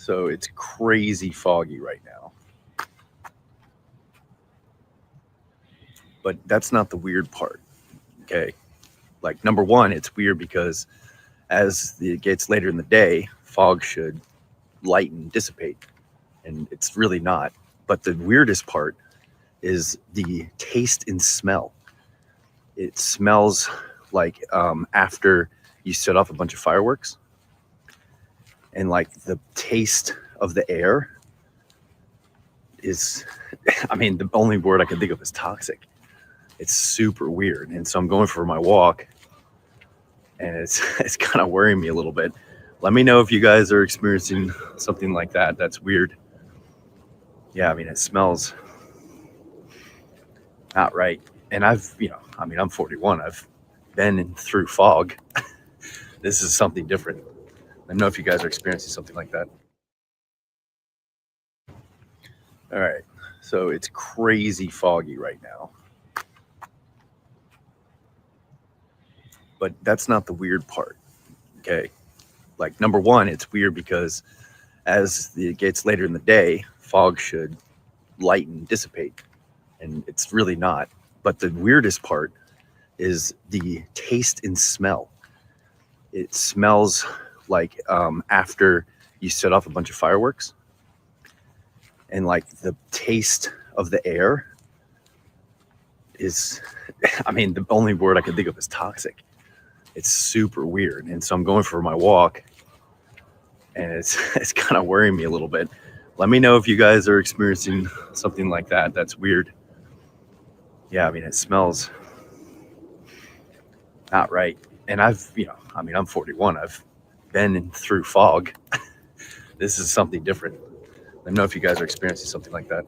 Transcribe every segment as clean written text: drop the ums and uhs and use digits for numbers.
So it's crazy foggy right now. But that's not the weird part, okay? Like, number one, it's weird because as it gets later in the day, fog should lighten, dissipate, and it's really not. But the weirdest part is the taste and smell. It smells like after you set off a bunch of fireworks, and like the taste of the air is, I mean, the only word I can think of is toxic. It's super weird. And so I'm going for my walk, and it's kind of worrying me a little bit. Let me know if you guys are experiencing something like that. That's weird. Yeah, I mean, it smells not right. And I'm 41. I've been through fog. This is something different. Let me know if you guys are experiencing something like that. All right, so it's crazy foggy right now. But that's not the weird part, okay? Like, number one, it's weird because as it gets later in the day, fog should lighten, dissipate, and it's really not. But the weirdest part is the taste and smell. It smells like after you set off a bunch of fireworks, and like the taste of the air is, I mean, the only word I can think of is toxic. It's super weird. And so I'm going for my walk, and it's kind of worrying me a little bit. Let me know if you guys are experiencing something like that. That's weird. Yeah, I mean, it smells not right. And I'm 41. I've been through fog. This is something different. Let me know if you guys are experiencing something like that.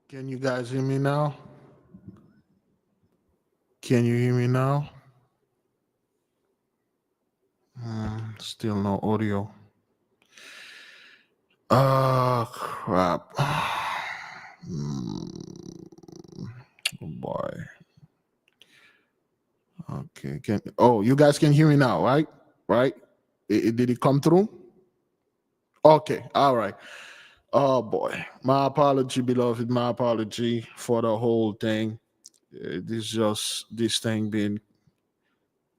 Can you guys hear me now? Can you hear me now? Still no audio. Oh crap. Oh boy. Okay. You guys can hear me now, right? Right? Did it come through? Okay. All right. Oh boy. My apology, beloved. My apology for the whole thing. This thing being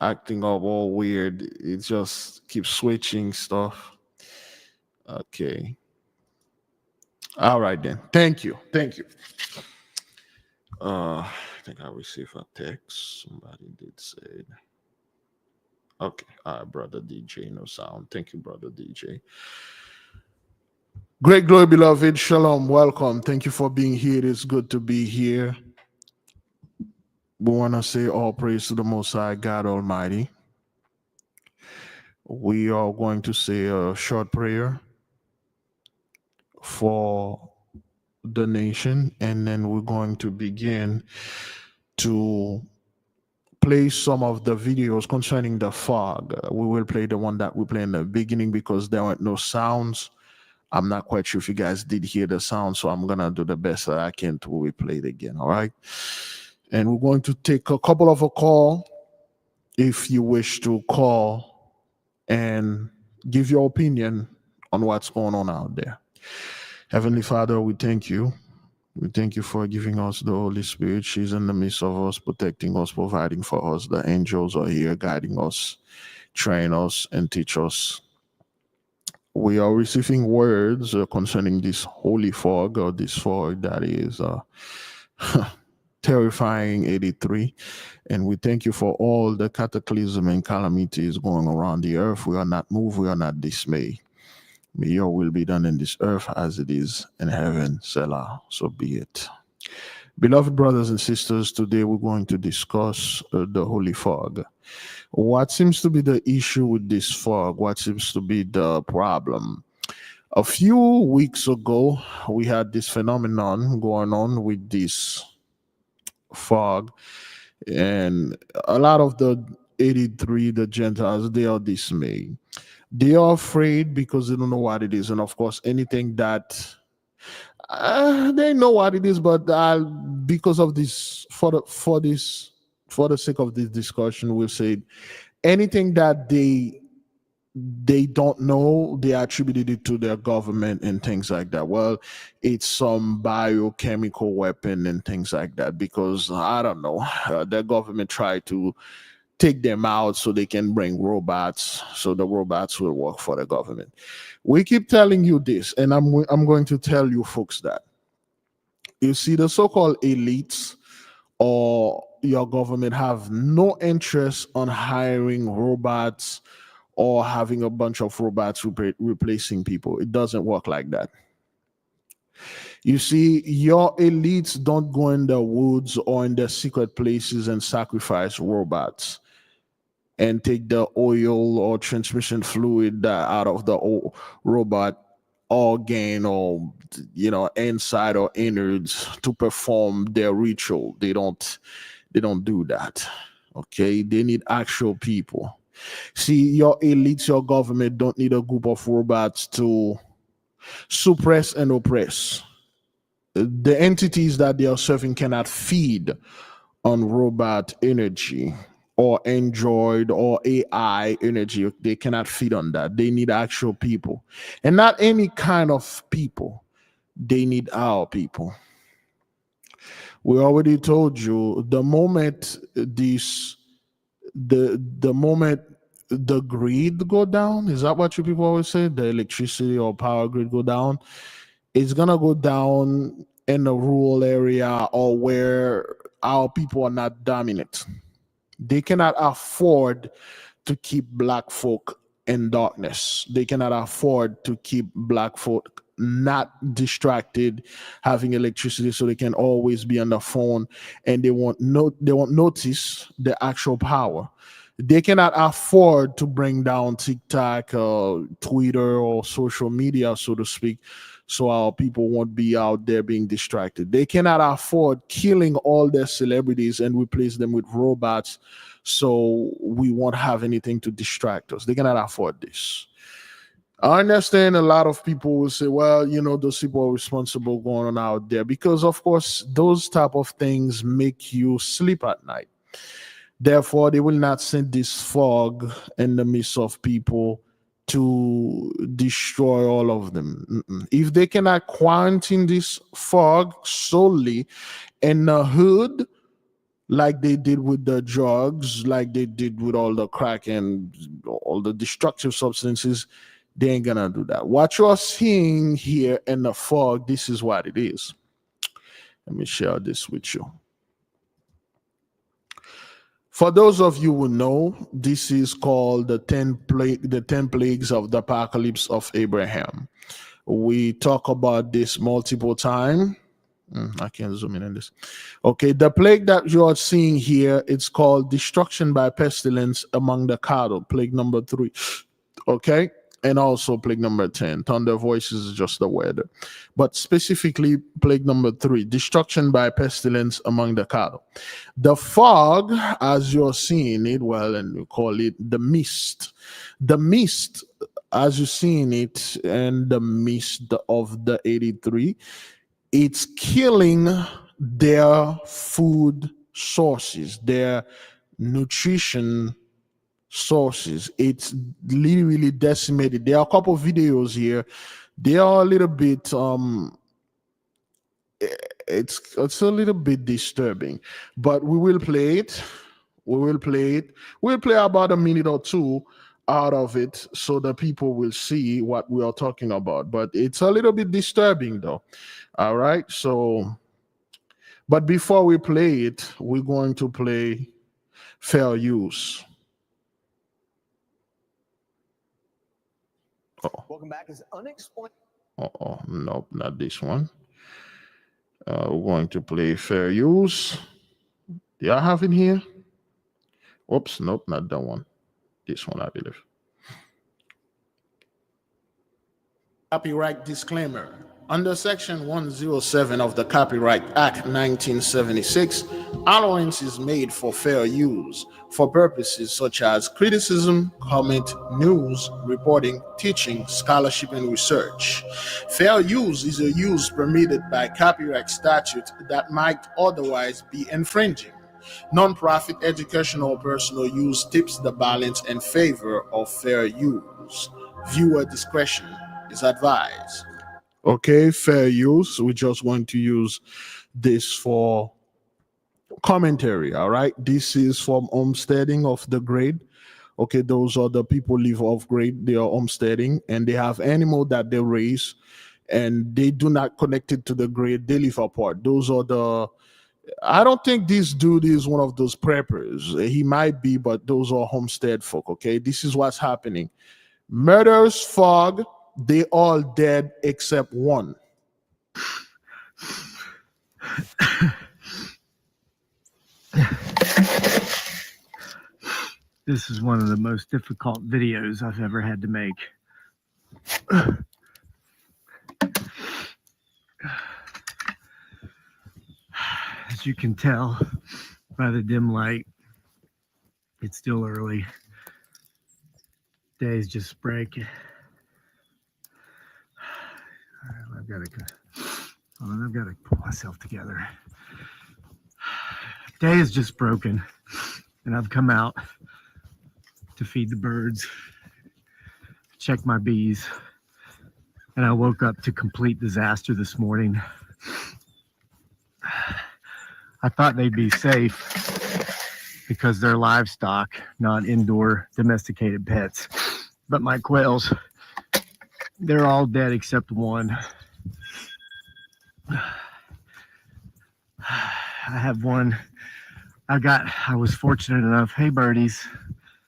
acting up all weird. It just keeps switching stuff. Okay. All right then. Thank you. Thank you. I think I received a text. Somebody did say it. Okay. All right, brother DJ. No sound. Thank you, brother DJ. Great glory, beloved. Shalom. Welcome. Thank you for being here. It's good to be here. We want to say all praise to the Most High God Almighty. We are going to say a short prayer for the nation, and then we're going to begin to play some of the videos concerning the fog. We will play the one that we played in the beginning because there weren't no sounds. I'm not quite sure if you guys did hear the sound, so I'm gonna do the best that I can to replay it again. All right, and we're going to take a couple of a call if you wish to call and give your opinion on what's going on out there. Heavenly Father, we thank you. We thank you for giving us the Holy Spirit. She's in the midst of us, protecting us, providing for us. The angels are here guiding us, train us, and teach us. We are receiving words concerning this holy fog, or this fog that is terrifying 83. And we thank you for all the cataclysm and calamities going around the earth. We are not moved, we are not dismayed. May your will be done in this earth as it is in heaven. Selah, so be it. Beloved brothers and sisters, today we're going to discuss the holy fog. What seems to be the issue with this fog? What seems to be the problem? A few weeks ago, we had this phenomenon going on with this fog, and a lot of the 83, the Gentiles, they are dismayed. They are afraid because they don't know what it is. And of course, anything that they know what it is, but because of this, for the sake of this discussion, we'll say anything that they don't know, they attributed it to their government and things like that. Well, it's some biochemical weapon and things like that, because I don't know, the government tried to take them out so they can bring robots, so the robots will work for the government. We keep telling you this, and I'm going to tell you folks that, you see, the so-called elites or your government have no interest on hiring robots or having a bunch of robots replacing people. It doesn't work like that. You see, your elites don't go in the woods or in the secret places and sacrifice robots and take the oil or transmission fluid out of the robot organ, or inside or innards, to perform their ritual. They don't do that. Okay, they need actual people. See, your elites, your government don't need a group of robots to suppress and oppress. The entities that they are serving cannot feed on robot energy or Android or AI energy. They cannot feed on that. They need actual people, and not any kind of people. They need our people. We already told you, the moment the moment the grid go down, is that what you people always say? The electricity or power grid go down, it's gonna go down in a rural area or where our people are not dominant. They cannot afford to keep black folk in darkness. They cannot afford to keep black folk not distracted, having electricity, so they can always be on the phone, and they won't notice the actual power. They cannot afford to bring down TikTok, Twitter, or social media, so to speak, so our people won't be out there being distracted. They cannot afford killing all their celebrities and replace them with robots, so we won't have anything to distract us. They cannot afford this. I understand a lot of people will say, well, those people are responsible going on out there, because of course those type of things make you sleep at night. Therefore, they will not send this fog in the midst of people to destroy all of them. If they cannot quarantine this fog solely in the hood, like they did with the drugs, like they did with all the crack and all the destructive substances, they ain't gonna do that. What you're seeing here in the fog, this is what it is. Let me share this with you. For those of you who know, this is called the 10 plagues of the apocalypse of Abraham. We talk about this multiple times. I can't zoom in on this. Okay, the plague that you are seeing here, it's called destruction by pestilence among the cattle, plague number 3. Okay, and also plague number 10. Thunder voices is just the weather. But specifically, plague number 3, destruction by pestilence among the cattle. The fog, as you're seeing it, well, and we call it the mist. The mist, as you're seeing it, and the mist of the 83, it's killing their food sources, their nutrition sources. It's literally decimated. There are a couple of videos here. They are a little bit it's a little bit disturbing, but we will play it. We'll play about a minute or two out of it so the people will see what we are talking about. But it's a little bit disturbing though. All right. So, but before we play it, we're going to play fair use. Welcome back. Is unexplained. Nope, not this one. We're going to play fair use. Do I have it here? Oops, nope, not that one. This one, I believe. Copyright disclaimer. Under Section 107 of the Copyright Act 1976, allowance is made for fair use for purposes such as criticism, comment, news, reporting, teaching, scholarship, and research. Fair use is a use permitted by copyright statute that might otherwise be infringing. Non-profit educational or personal use tips the balance in favor of fair use. Viewer discretion is advised. Okay, fair use. We just want to use this for commentary. All right, this is from homesteading of the grade. Okay, those are the people live off grade. They are homesteading and they have animal that they raise and they do not connect it to the grade. They live apart. Those are the, I don't think this dude is one of those preppers. He might be, but those are homestead folk. Okay, this is what's happening. Murders, fog, they all dead except one. This is one of the most difficult videos I've ever had to make. As you can tell by the dim light, it's still early. Day's just breaking. I've got to pull myself together. Day is just broken, and I've come out to feed the birds, check my bees, and I woke up to complete disaster this morning. I thought they'd be safe because they're livestock, not indoor domesticated pets. But my quails, they're all dead except one. I have one. I was fortunate enough. Hey, birdies.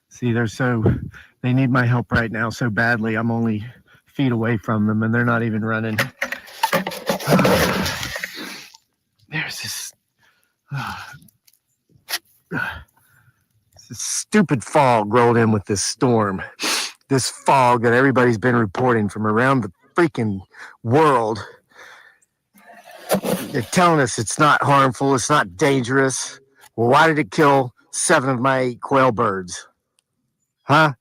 See, they need my help right now so badly. I'm only feet away from them and they're not even running. There's this stupid fog rolled in with this storm. This fog that everybody's been reporting from around the freaking world. They're telling us it's not harmful, it's not dangerous. Well, why did it kill 7 of my 8 quail birds? Huh?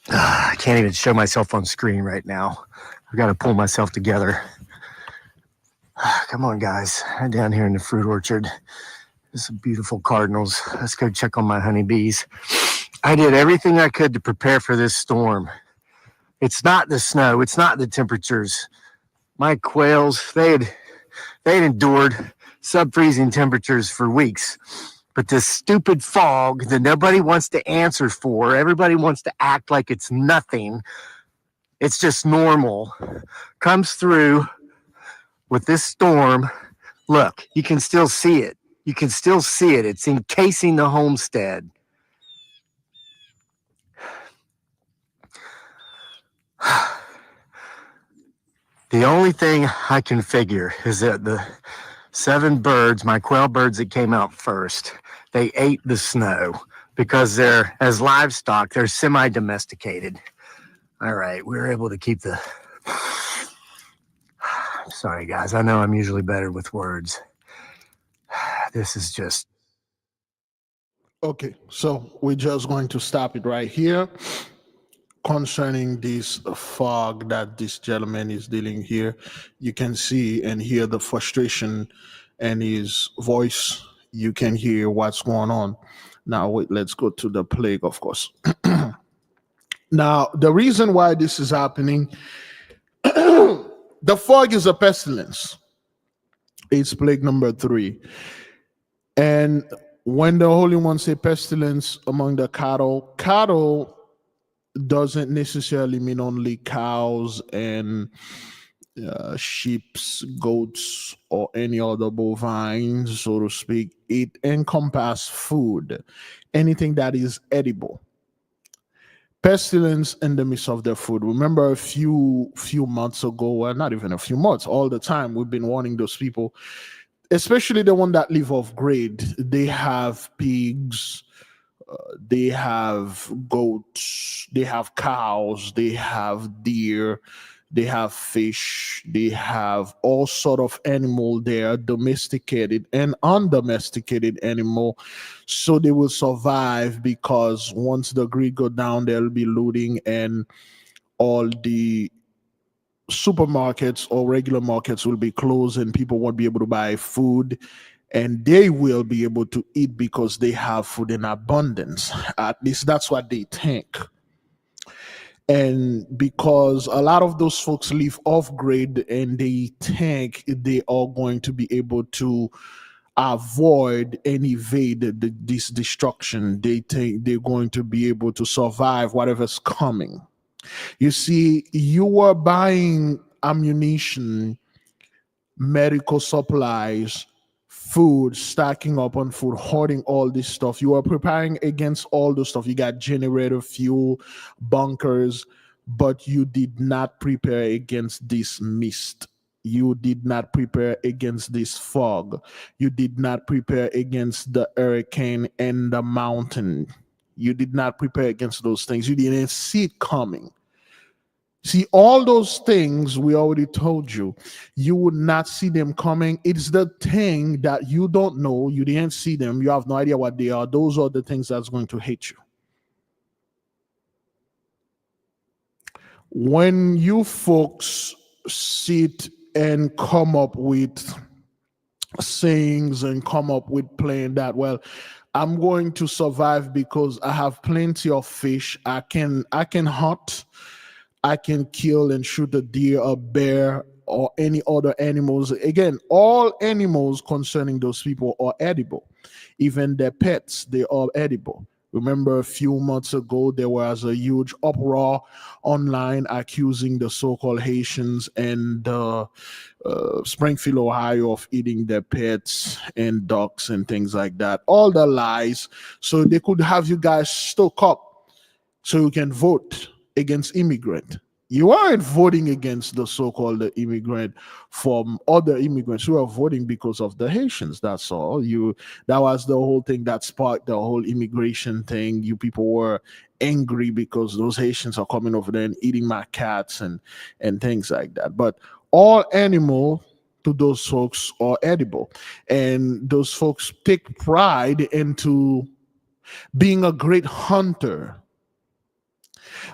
I can't even show myself on screen right now. I've got to pull myself together. Come on, guys. I'm down here in the fruit orchard. There's some beautiful cardinals. Let's go check on my honeybees. I did everything I could to prepare for this storm. It's not the snow. It's not the temperatures. My quails, they'd endured sub-freezing temperatures for weeks. But this stupid fog that nobody wants to answer for, everybody wants to act like it's nothing. It's just normal. Comes through with this storm. Look, you can still see it. You can still see it. It's encasing the homestead. The only thing I can figure is that the 7 birds, my quail birds that came out first, they ate the snow because they're, as livestock, they're semi-domesticated. All right, we were able to keep the... I'm sorry, guys. I know I'm usually better with words. This is just... Okay, so we're just going to stop it right here concerning this fog that this gentleman is dealing here. You can see and hear the frustration in his voice. You can hear what's going on. Now, wait, let's go to the plague, of course. Now, the reason why this is happening, the fog is a pestilence. It's plague number 3. And when the Holy One say pestilence among the cattle doesn't necessarily mean only cows and sheep, goats, or any other bovines, so to speak. It encompasses food, anything that is edible. Pestilence in the midst of their food. Remember a few months ago, well, not even a few months, all the time, we've been warning those people, especially the one that live off grade. They have pigs, they have goats, they have cows, they have deer, they have fish, they have all sort of animal there, domesticated and undomesticated animal. So they will survive, because once the greed go down, there'll be looting and all the supermarkets or regular markets will be closed and people won't be able to buy food, and they will be able to eat because they have food in abundance. At least that's what they think. And because a lot of those folks live off grid and they think they are going to be able to avoid and evade this destruction, they think they're going to be able to survive whatever's coming. You see, you are buying ammunition, medical supplies, food, stacking up on food, hoarding all this stuff. You are preparing against all the stuff. You got generator fuel, bunkers, but you did not prepare against this mist. You did not prepare against this fog. You did not prepare against the hurricane and the mountain. You did not prepare against those things. You didn't see it coming. See, all those things we already told you, you would not see them coming. It's the thing that you don't know, you didn't see them, you have no idea what they are. Those are the things that's going to hit you. When you folks sit and come up with sayings and come up with playing that, well, I'm going to survive because I have plenty of fish. I can hunt. I can kill and shoot a deer, a bear, or any other animals. Again, all animals concerning those people are edible. Even their pets, they are edible. Remember a few months ago, there was a huge uproar online accusing the so-called Haitians and Springfield, Ohio, of eating their pets and ducks and things like that. All the lies. So they could have you guys stuck up so you can vote against immigrant. You aren't voting against the so-called immigrant from other immigrants. You are voting because of the Haitians. That's all. That was the whole thing that sparked the whole immigration thing. You people were angry because those Haitians are coming over there and eating my cats and things like that. But all animal to those folks are edible, and those folks take pride into being a great hunter.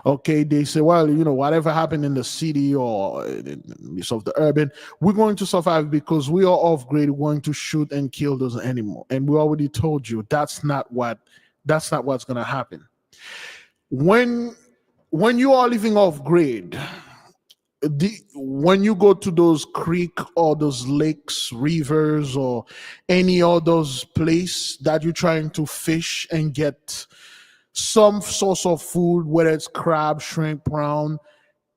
Okay, they say, well, whatever happened in the city or in midst of the urban, we're going to survive because we are off grid, we're going to shoot and kill those animals. And we already told you that's not what's gonna happen. When you are living off grid, when you go to those creek or those lakes, rivers, or any of those place that you're trying to fish and get some source of food, whether it's crab, shrimp, prawn,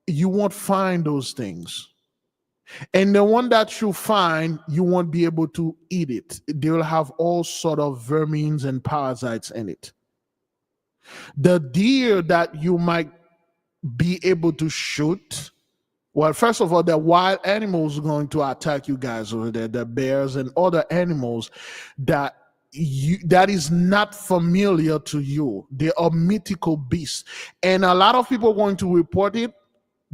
you won't find those things. And the one that you find, you won't be able to eat it. They will have all sort of vermins and parasites in it. The deer that you might be able to shoot, well, first of all, the wild animals are going to attack you guys over there, the bears and other animals that is not familiar to you. They are mythical beasts. And a lot of people are going to report it,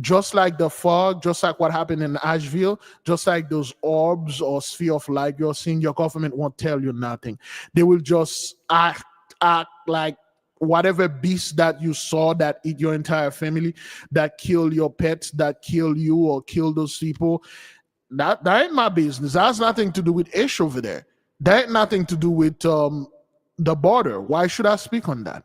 just like the fog, just like what happened in Asheville, just like those orbs or sphere of light you're seeing. Your government won't tell you nothing. They will just act like whatever beast that you saw that eat your entire family, that kill your pets, that kill you or kill those people, that ain't my business. That has nothing to do with Ish over there. That ain't nothing to do with the border. Why should I speak on that?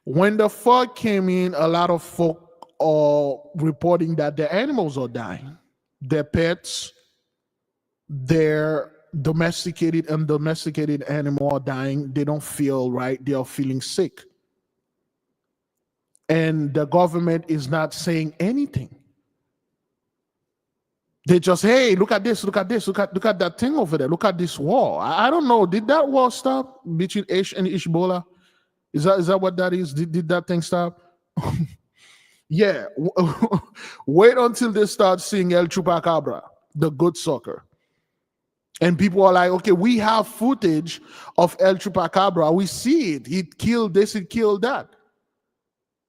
When the fog came in, a lot of folk are reporting that their animals are dying. Their pets, their domesticated and domesticated animal are dying. They don't feel right. They are feeling sick. And the government is not saying anything. They just, hey, look at this, look at this, look at that thing over there, look at this war. I don't know. Did that war stop between Ish and Ishbola? Is that what that is? Did that thing stop? Yeah. Wait until they start seeing El Chupacabra, the good sucker. And people are like, okay, we have footage of El Chupacabra. We see it. He killed this, he killed that.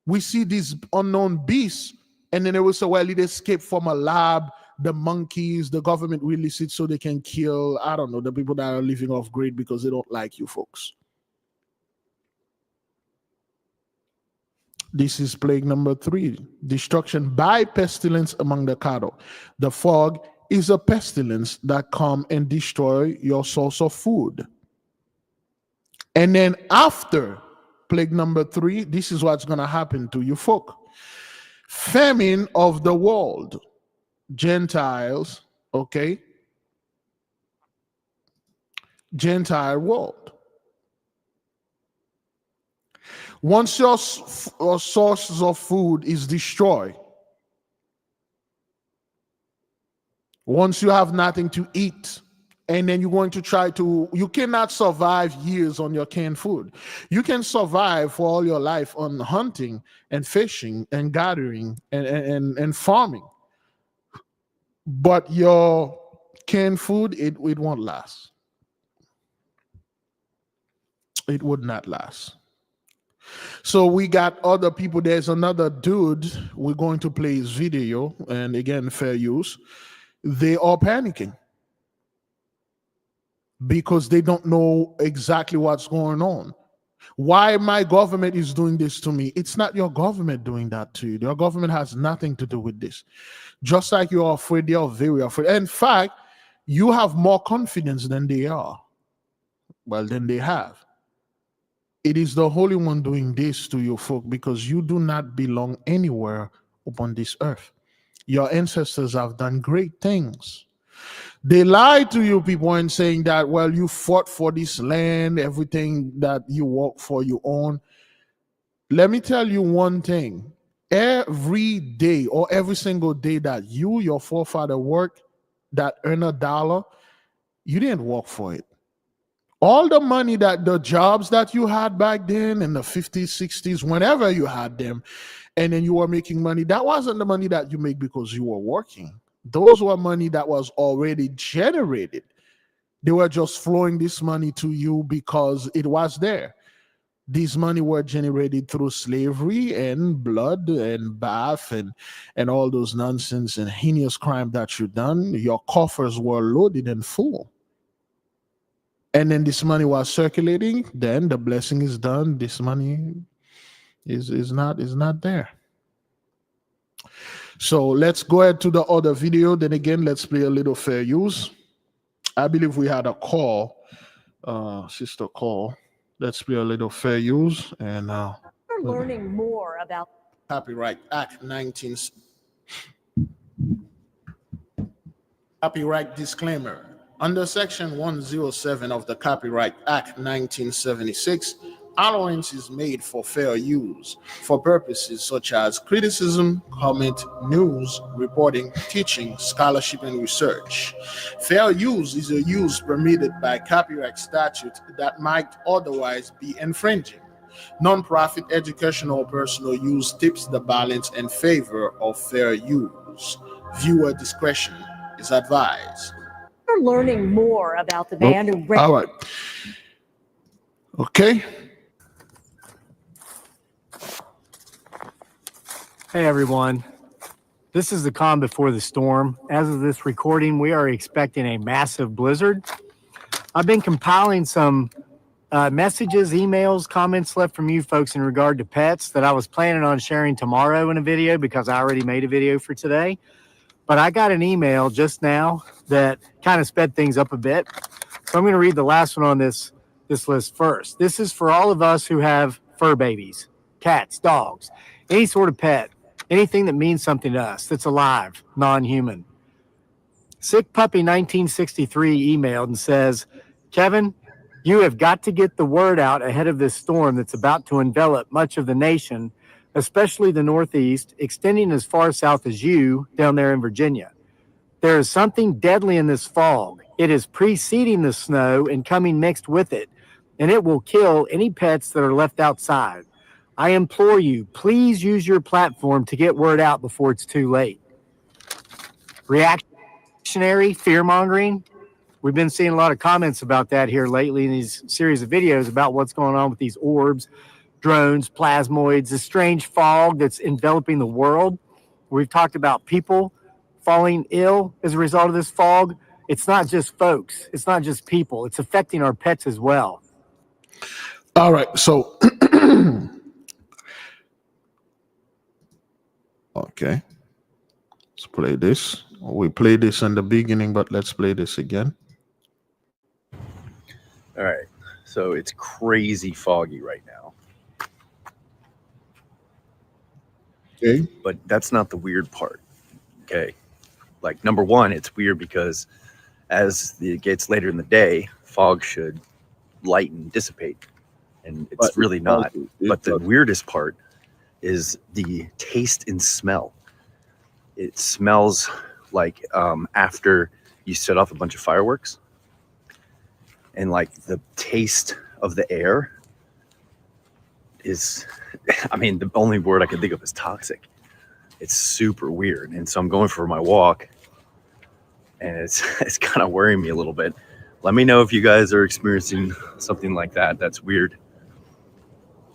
We see these unknown beasts. And then they will say, well, it escaped from a lab. The monkeys, the government release it so they can kill, I don't know, the people that are living off grid because they don't like you folks. This is plague number 3, destruction by pestilence among the cattle. The fog is a pestilence that come and destroy your source of food. And then after plague number 3, this is what's going to happen to you folk. Famine of the world. Gentiles, okay? Gentile world. Once your sources of food is destroyed, once you have nothing to eat, and then you're going to you cannot survive years on your canned food. You can survive for all your life on hunting and fishing and gathering and farming. But your canned food, it won't last. It would not last. So we got other people. There's another dude. We're going to play his video. And again, fair use. They are panicking because they don't know exactly what's going on. Why my government is doing this to me? It's not your government doing that to you. Your government has nothing to do with this. Just like you are afraid, they are very afraid. In fact, you have more confidence than they are. Well, than they have. It is the Holy One doing this to you folk because you do not belong anywhere upon this earth. Your ancestors have done great things. They lied to you people and saying that, well, you fought for this land, everything that you work for, you own. Let me tell you one thing. Every day or every single day that you, your forefather work, that earn $1, you didn't work for it. All the money that the jobs that you had back then in the 50s, 60s, whenever you had them, and then you were making money, that wasn't the money that you make because you were working. Those were money that was already generated. They were just flowing this money to you because it was there. These money were generated through slavery and blood and bath and all those nonsense and heinous crime that you done. Your coffers were loaded and full. And then this money was circulating, then the blessing is done. This money is not there. So let's go ahead to the other video. Then again, let's play a little fair use. I believe we had a call, sister call. Let's play a little fair use and We're learning more about Copyright Act 19. Copyright disclaimer. Under Section 107 of the Copyright Act 1976, allowance is made for fair use for purposes such as criticism, comment, news, reporting, teaching, scholarship, and research. Fair use is a use permitted by copyright statute that might otherwise be infringing. Non-profit educational or personal use tips the balance in favor of fair use. Viewer discretion is advised. we're learning more about the man who All right. Okay. Hey everyone, this is the calm before the storm. As of this recording, we are expecting a massive blizzard. I've been compiling some messages, emails, comments left from you folks in regard to pets that I was planning on sharing tomorrow in a video because I already made a video for today. But I got an email just now that kind of sped things up a bit. So I'm going to read the last one on this list first. This is for all of us who have fur babies, cats, dogs, any sort of pet, anything that means something to us, that's alive, non-human. Sick Puppy 1963 emailed and says, Kevin, you have got to get the word out ahead of this storm that's about to envelop much of the nation, especially the Northeast, extending as far south as you down there in Virginia. There is something deadly in this fog. It is preceding the snow and coming mixed with it, and it will kill any pets that are left outside. I implore you, please use your platform to get word out before it's too late. Reactionary fear-mongering. We've been seeing a lot of comments about that here lately in these series of videos about what's going on with these orbs, drones, plasmoids, the strange fog that's enveloping the world. We've talked about people falling ill as a result of this fog. It's not just folks. It's not just people. It's affecting our pets as well. All right. So, okay. Let's play this. We played this in the beginning, but let's play this again. All right. So it's crazy foggy right now. Okay. But that's not the weird part. Okay. Like, number one, it's weird because as it gets later in the day, fog should lighten, dissipate. And it's really not. But the weirdest part is the taste and smell. It smells like after you set off a bunch of fireworks. And like the taste of the air is, I mean, the only word I can think of is toxic. It's super weird. And so I'm going for my walk and it's kind of worrying me a little bit. Let me know if you guys are experiencing something like that. That's weird.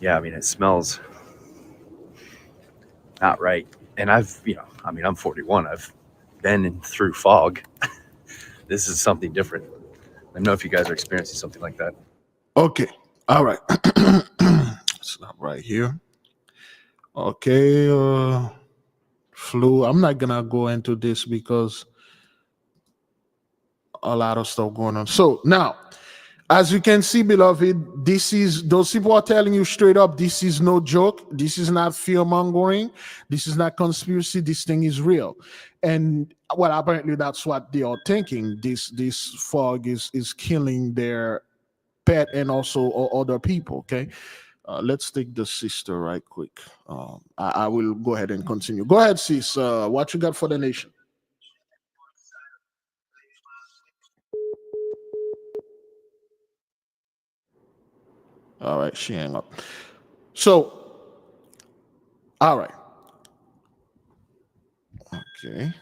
Yeah, I mean, it smells not right. And I've, I'm 41. I've been through fog. This is something different. Let me know if you guys are experiencing something like that. Okay. All right. It's not right here. Okay. Flu. I'm not gonna go into this because a lot of stuff going on. So now, as you can see, beloved, this is, those people are telling you straight up, this is no joke. This is not fear mongering. This is not conspiracy. This thing is real. And well, apparently that's what they are thinking. This fog is killing their pet and also other people. Okay. Let's take the sister right quick. I will go ahead and continue. Go ahead, sis. What you got for the nation? All right, she hang up. So, all right. Okay.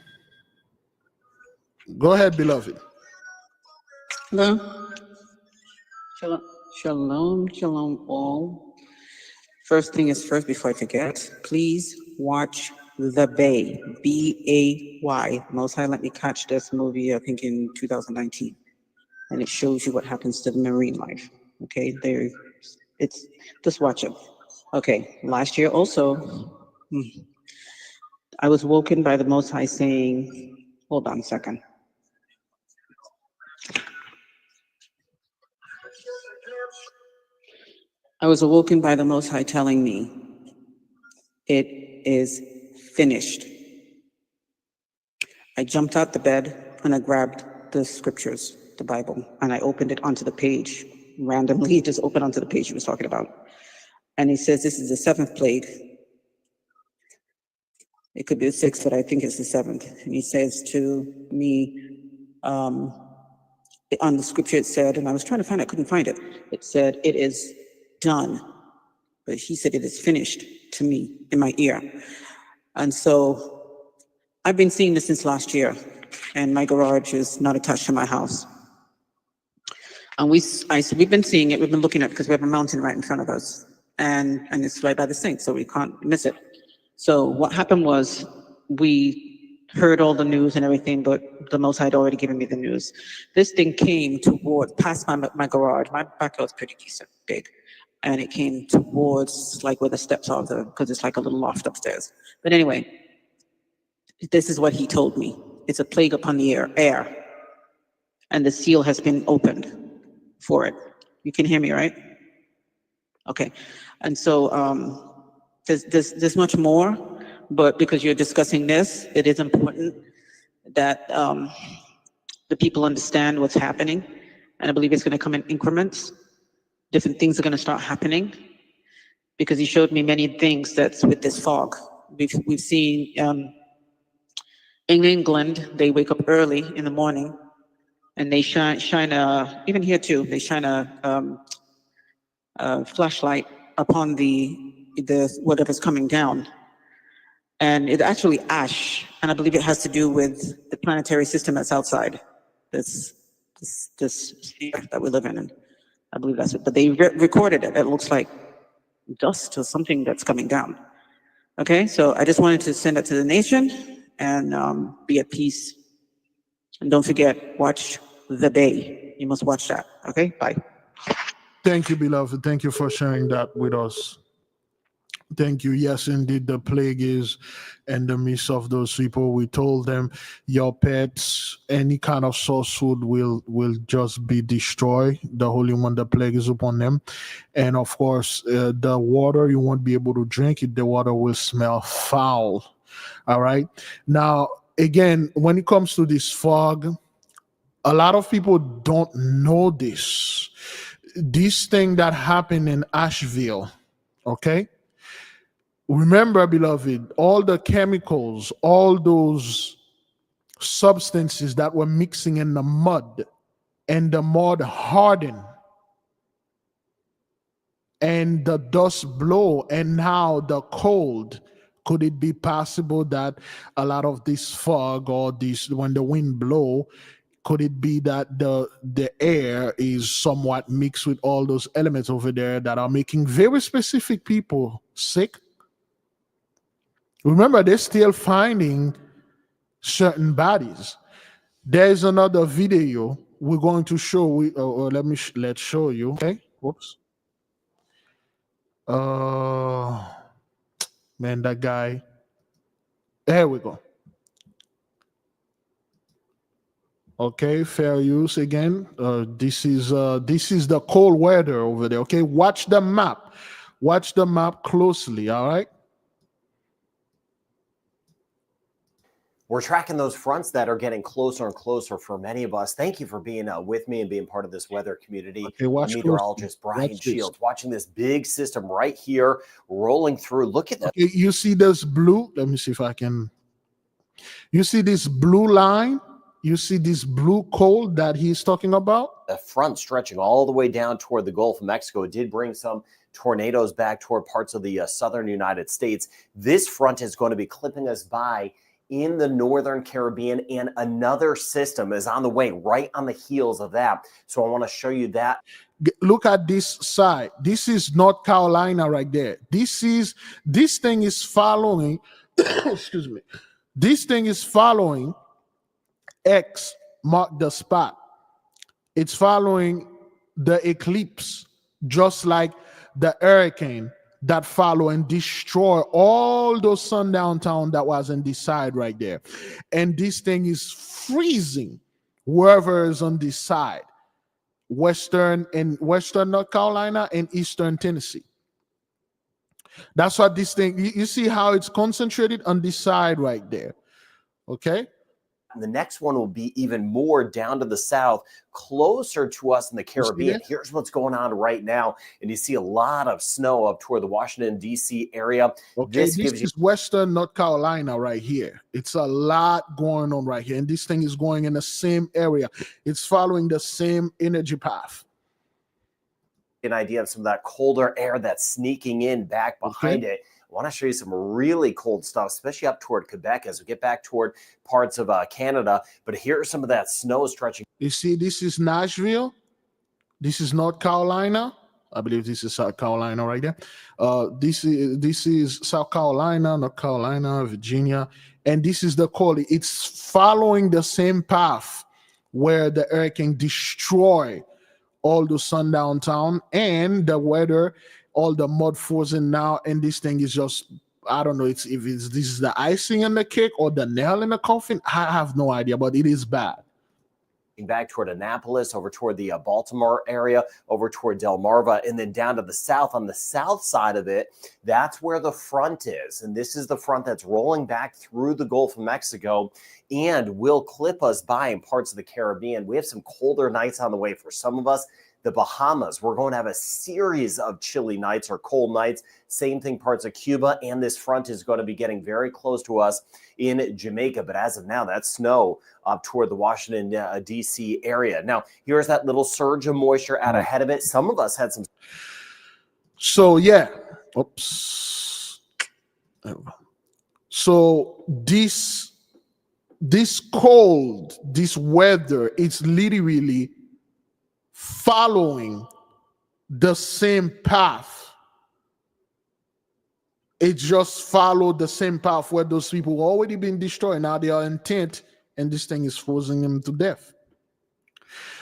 Go ahead, beloved. Hello. Shalom all. First thing is first, before I forget, please watch The Bay, B-A-Y. Most High let me catch this movie, I think in 2019. And it shows you what happens to the marine life. Okay, it's, just watch it. Okay, last year also, I was woken by the Most High saying, hold on a second. I was awoken by the Most High telling me, it is finished. I jumped out the bed and I grabbed the scriptures, the Bible, and I opened it onto the page, randomly, just opened onto the page he was talking about. And he says, this is the 7th plague. It could be the 6th, but I think it's the 7th. And he says to me, on the scripture it said, and I was trying to find it, I couldn't find it. It said, it is done. But he said, it is finished to me in my ear. And so I've been seeing this since last year, and my garage is not attached to my house. And we've been seeing it, we've been looking at it because we have a mountain right in front of us. And it's right by the sink, so we can't miss it. So what happened was, we heard all the news and everything, but the Most High had already given me the news. This thing came past my garage. My backyard's pretty decent, big. And it came towards like where the steps are, because it's like a little loft upstairs. But anyway, this is what he told me. It's a plague upon the air. And the seal has been opened for it. You can hear me, right? Okay. And so there's much more, but because you're discussing this, it is important that the people understand what's happening. And I believe it's going to come in increments. Different things are going to start happening, because he showed me many things that's with this fog. We've seen in England, they wake up early in the morning and they shine even here too, they shine a flashlight upon the whatever's coming down. And it's actually ash, and I believe it has to do with the planetary system that's outside this sphere that we live in. And I believe that's it. But they recorded it. It looks like dust or something that's coming down. Okay, so I just wanted to send it to the nation and be at peace. And don't forget, watch The Bay. You must watch that. Okay, bye. Thank you, beloved. Thank you for sharing that with us. Thank you. Yes, indeed, the plague is in the midst of those people. We told them your pets, any kind of source food will just be destroyed. The Holy One, the plague is upon them. And of course, the water, you won't be able to drink it. The water will smell foul. All right. Now, again, when it comes to this fog, a lot of people don't know this. This thing that happened in Asheville, okay? Remember, beloved, all the chemicals, all those substances that were mixing in the mud, and the mud hardened, and the dust blow, and now the cold. Could it be possible that a lot of this fog, or this, when the wind blow, could it be that the air is somewhat mixed with all those elements over there that are making very specific people sick? Remember, they're still finding certain bodies. There's another video we're going to show. Let's show you. Okay. Whoops. Man, that guy. There we go. Okay, fair use again. This is the cold weather over there. Okay, watch the map. Watch the map closely. All right. We're tracking those fronts that are getting closer and closer for many of us. Thank you for being with me and being part of this weather community. Okay, watch meteorologist Brian Shields, watching this big system right here rolling through. Look at that. Okay, you see this blue? Let me see if I can. You see this blue line? You see this blue cold that he's talking about? The front stretching all the way down toward the Gulf of Mexico. It did bring some tornadoes back toward parts of the southern United States. This front is going to be clipping us by in the northern Caribbean, and another system is on the way right on the heels of that. So I want to show you that. Look at this side. This is North Carolina right there. This thing is following excuse me. This thing is following X mark the spot. It's following the eclipse, just like the hurricane that follow and destroy all those sundown town that was on this side right there. And this thing is freezing wherever is on this side, western North Carolina and eastern Tennessee. That's what this thing, you see how it's concentrated on this side right there. Okay. And the next one will be even more down to the south, closer to us in the Caribbean. Here's what's going on right now. And you see a lot of snow up toward the Washington, D.C. area. Okay, this is western North Carolina right here. It's a lot going on right here. And this thing is going in the same area. It's following the same energy path. An idea of some of that colder air that's sneaking in back behind it. I want to show you some really cold stuff, especially up toward Quebec as we get back toward parts of Canada. But here's some of that snow stretching. You see, this is Nashville. This is North Carolina. I believe this is South Carolina right there. This is South Carolina, North Carolina, Virginia. And this is the cold. It's following the same path where the hurricane destroyed all the sundown town and the weather, all the mud frozen now, and this thing is just, I don't know this is the icing on the cake or the nail in the coffin. I have no idea, but it is bad. Back toward Annapolis, over toward the Baltimore area, over toward Delmarva, and then down to the south. On the south side of it, that's where the front is. And this is the front that's rolling back through the Gulf of Mexico and will clip us by in parts of the Caribbean. We have some colder nights on the way for some of us. The Bahamas, we're going to have a series of chilly nights or cold nights. Same thing, parts of Cuba, and this front is going to be getting very close to us in Jamaica. But as of now, that's snow up toward the Washington, D.C. area. Now, here's that little surge of moisture out ahead of it. Some of us had some. So, yeah. Oops. So, this cold, this weather, it's literally following the same path. It just followed the same path where those people already been destroyed. Now they are intent, and this thing is freezing them to death.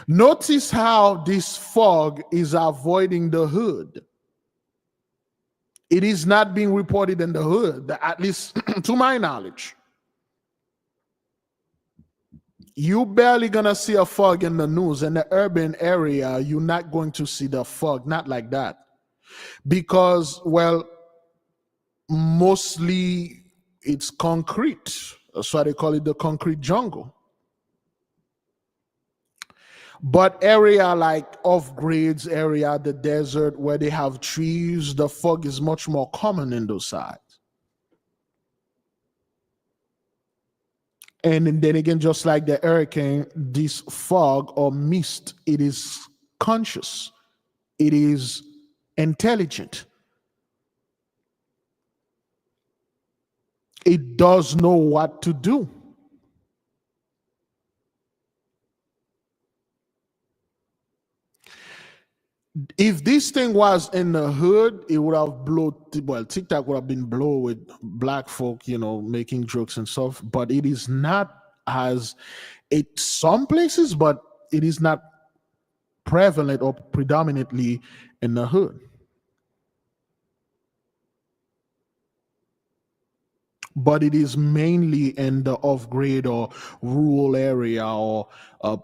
Notice how this fog is avoiding the hood. It is not being reported in the hood, at least to my knowledge. You barely gonna see a fog in the news. In the urban area, you're not going to see the fog, not like that. Because, well, mostly it's concrete. That's why they call it the concrete jungle. But area like off-grids area, the desert where they have trees, the fog is much more common in those sides. And then again, just like the hurricane, this fog or mist, it is conscious. It is intelligent. It does know what to do. If this thing was in the hood, it would have blown, well, TikTok would have been blown with black folk, making jokes and stuff, but it is not as it some places, but it is not prevalent or predominantly in the hood. But it is mainly in the off-grid or rural area or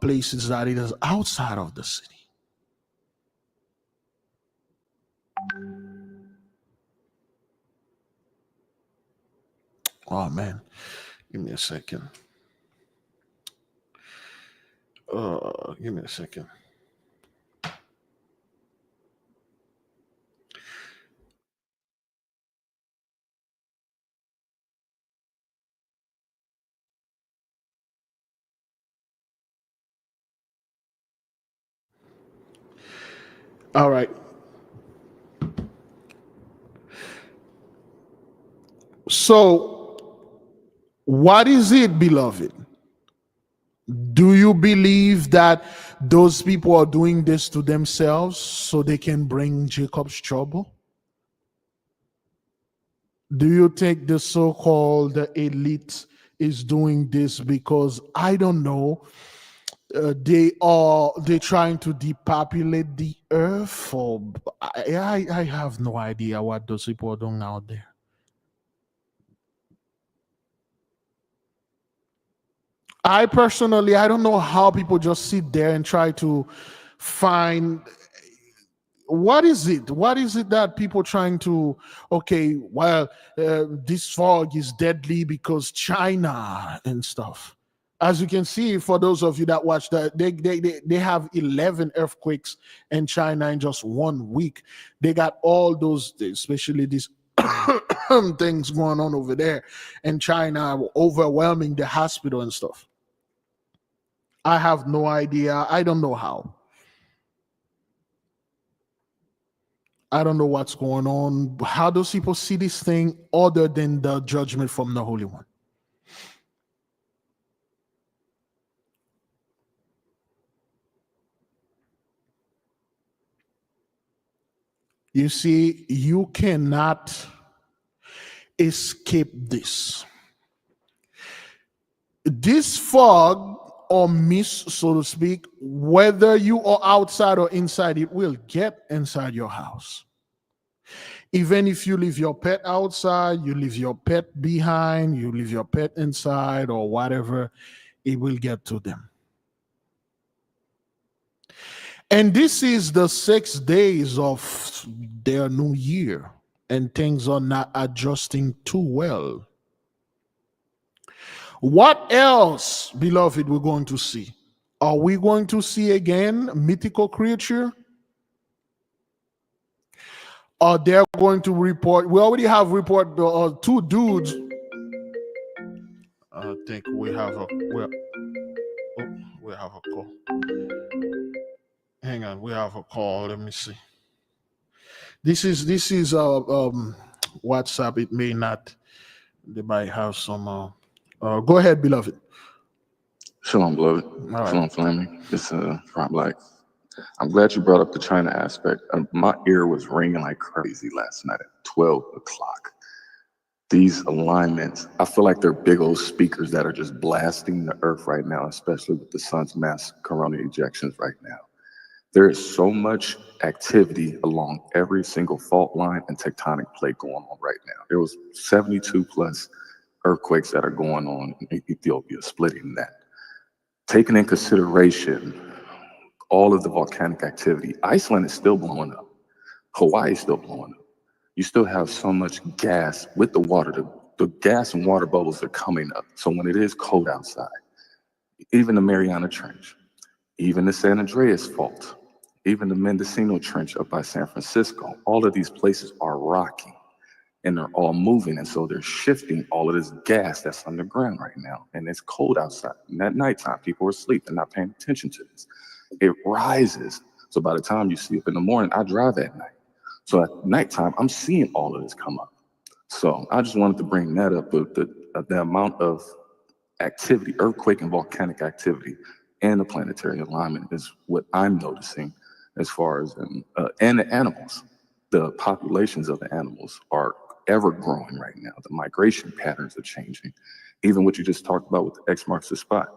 places that it is outside of the city. Oh man, give me a second. Give me a second. All right. So, what is it, beloved? Do you believe that those people are doing this to themselves so they can bring Jacob's trouble? Do you think the so-called elite is doing this because, I don't know, they're trying to depopulate the earth? Or I have no idea what those people are doing out there. I personally, I don't know how people just sit there and try to find what is it? What is it that people trying to? Okay, well, this fog is deadly because China and stuff. As you can see, for those of you that watch that, they have 11 earthquakes in China in just 1 week. They got all those, especially these things going on over there in China, overwhelming the hospital and stuff. I have no idea. I don't know how. I don't know what's going on. How do people see this thing other than the judgment from the Holy One? You see, you cannot escape this. This fog or mist, so to speak, whether you are outside or inside, it will get inside your house. Even if you leave your pet outside, you leave your pet behind, you leave your pet inside or whatever, it will get to them. And this is the 6 days of their new year, and things are not adjusting too well. What else, beloved, we're going to see? Are we going to see again mythical creature? Are they going to report? We already have report 2 dudes. I think we have a call. Hang on, we have a call. Let me see. This is WhatsApp. It may not. They might have some. Go ahead, beloved. Shalom, beloved. right. Shalom, Flaming. It's Rob Black. I'm glad you brought up the China aspect. My ear was ringing like crazy last night at 12 o'clock. These alignments, I feel like they're big old speakers that are just blasting the earth right now, especially with the sun's mass corona ejections right now. There is so much activity along every single fault line and tectonic plate going on right now. There was 72 plus earthquakes that are going on in Ethiopia, splitting that. Taking in consideration all of the volcanic activity, Iceland is still blowing up. Hawaii is still blowing up. You still have so much gas with the water. The gas and water bubbles are coming up. So when it is cold outside, even the Mariana Trench, even the San Andreas Fault, even the Mendocino Trench up by San Francisco, all of these places are rocking and they're all moving. And so they're shifting all of this gas that's underground right now. And it's cold outside. And at nighttime, people are asleep. They're not paying attention to this. It rises. So by the time you see up in the morning, I drive at night. So at nighttime, I'm seeing all of this come up. So I just wanted to bring that up, but the amount of activity, earthquake and volcanic activity, and the planetary alignment is what I'm noticing as far as, and the animals. The populations of the animals are ever growing right now. The migration patterns are changing. Even what you just talked about with the X marks the spot,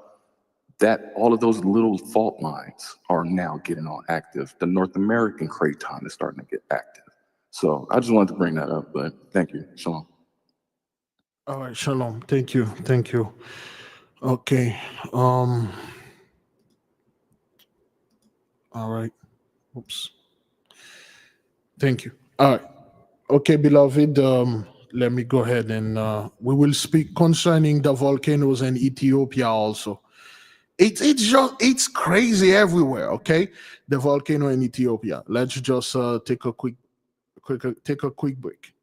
that all of those little fault lines are now getting all active. The North American craton is starting to get active. So I just wanted to bring that up, but thank you. Shalom. All right, shalom. Thank you. Thank you. Okay. All right. Oops. Thank you. All right. Okay, beloved. Let me go ahead and we will speak concerning the volcanoes in Ethiopia also. It's crazy everywhere. Okay, the volcano in Ethiopia. Let's just take a quick break.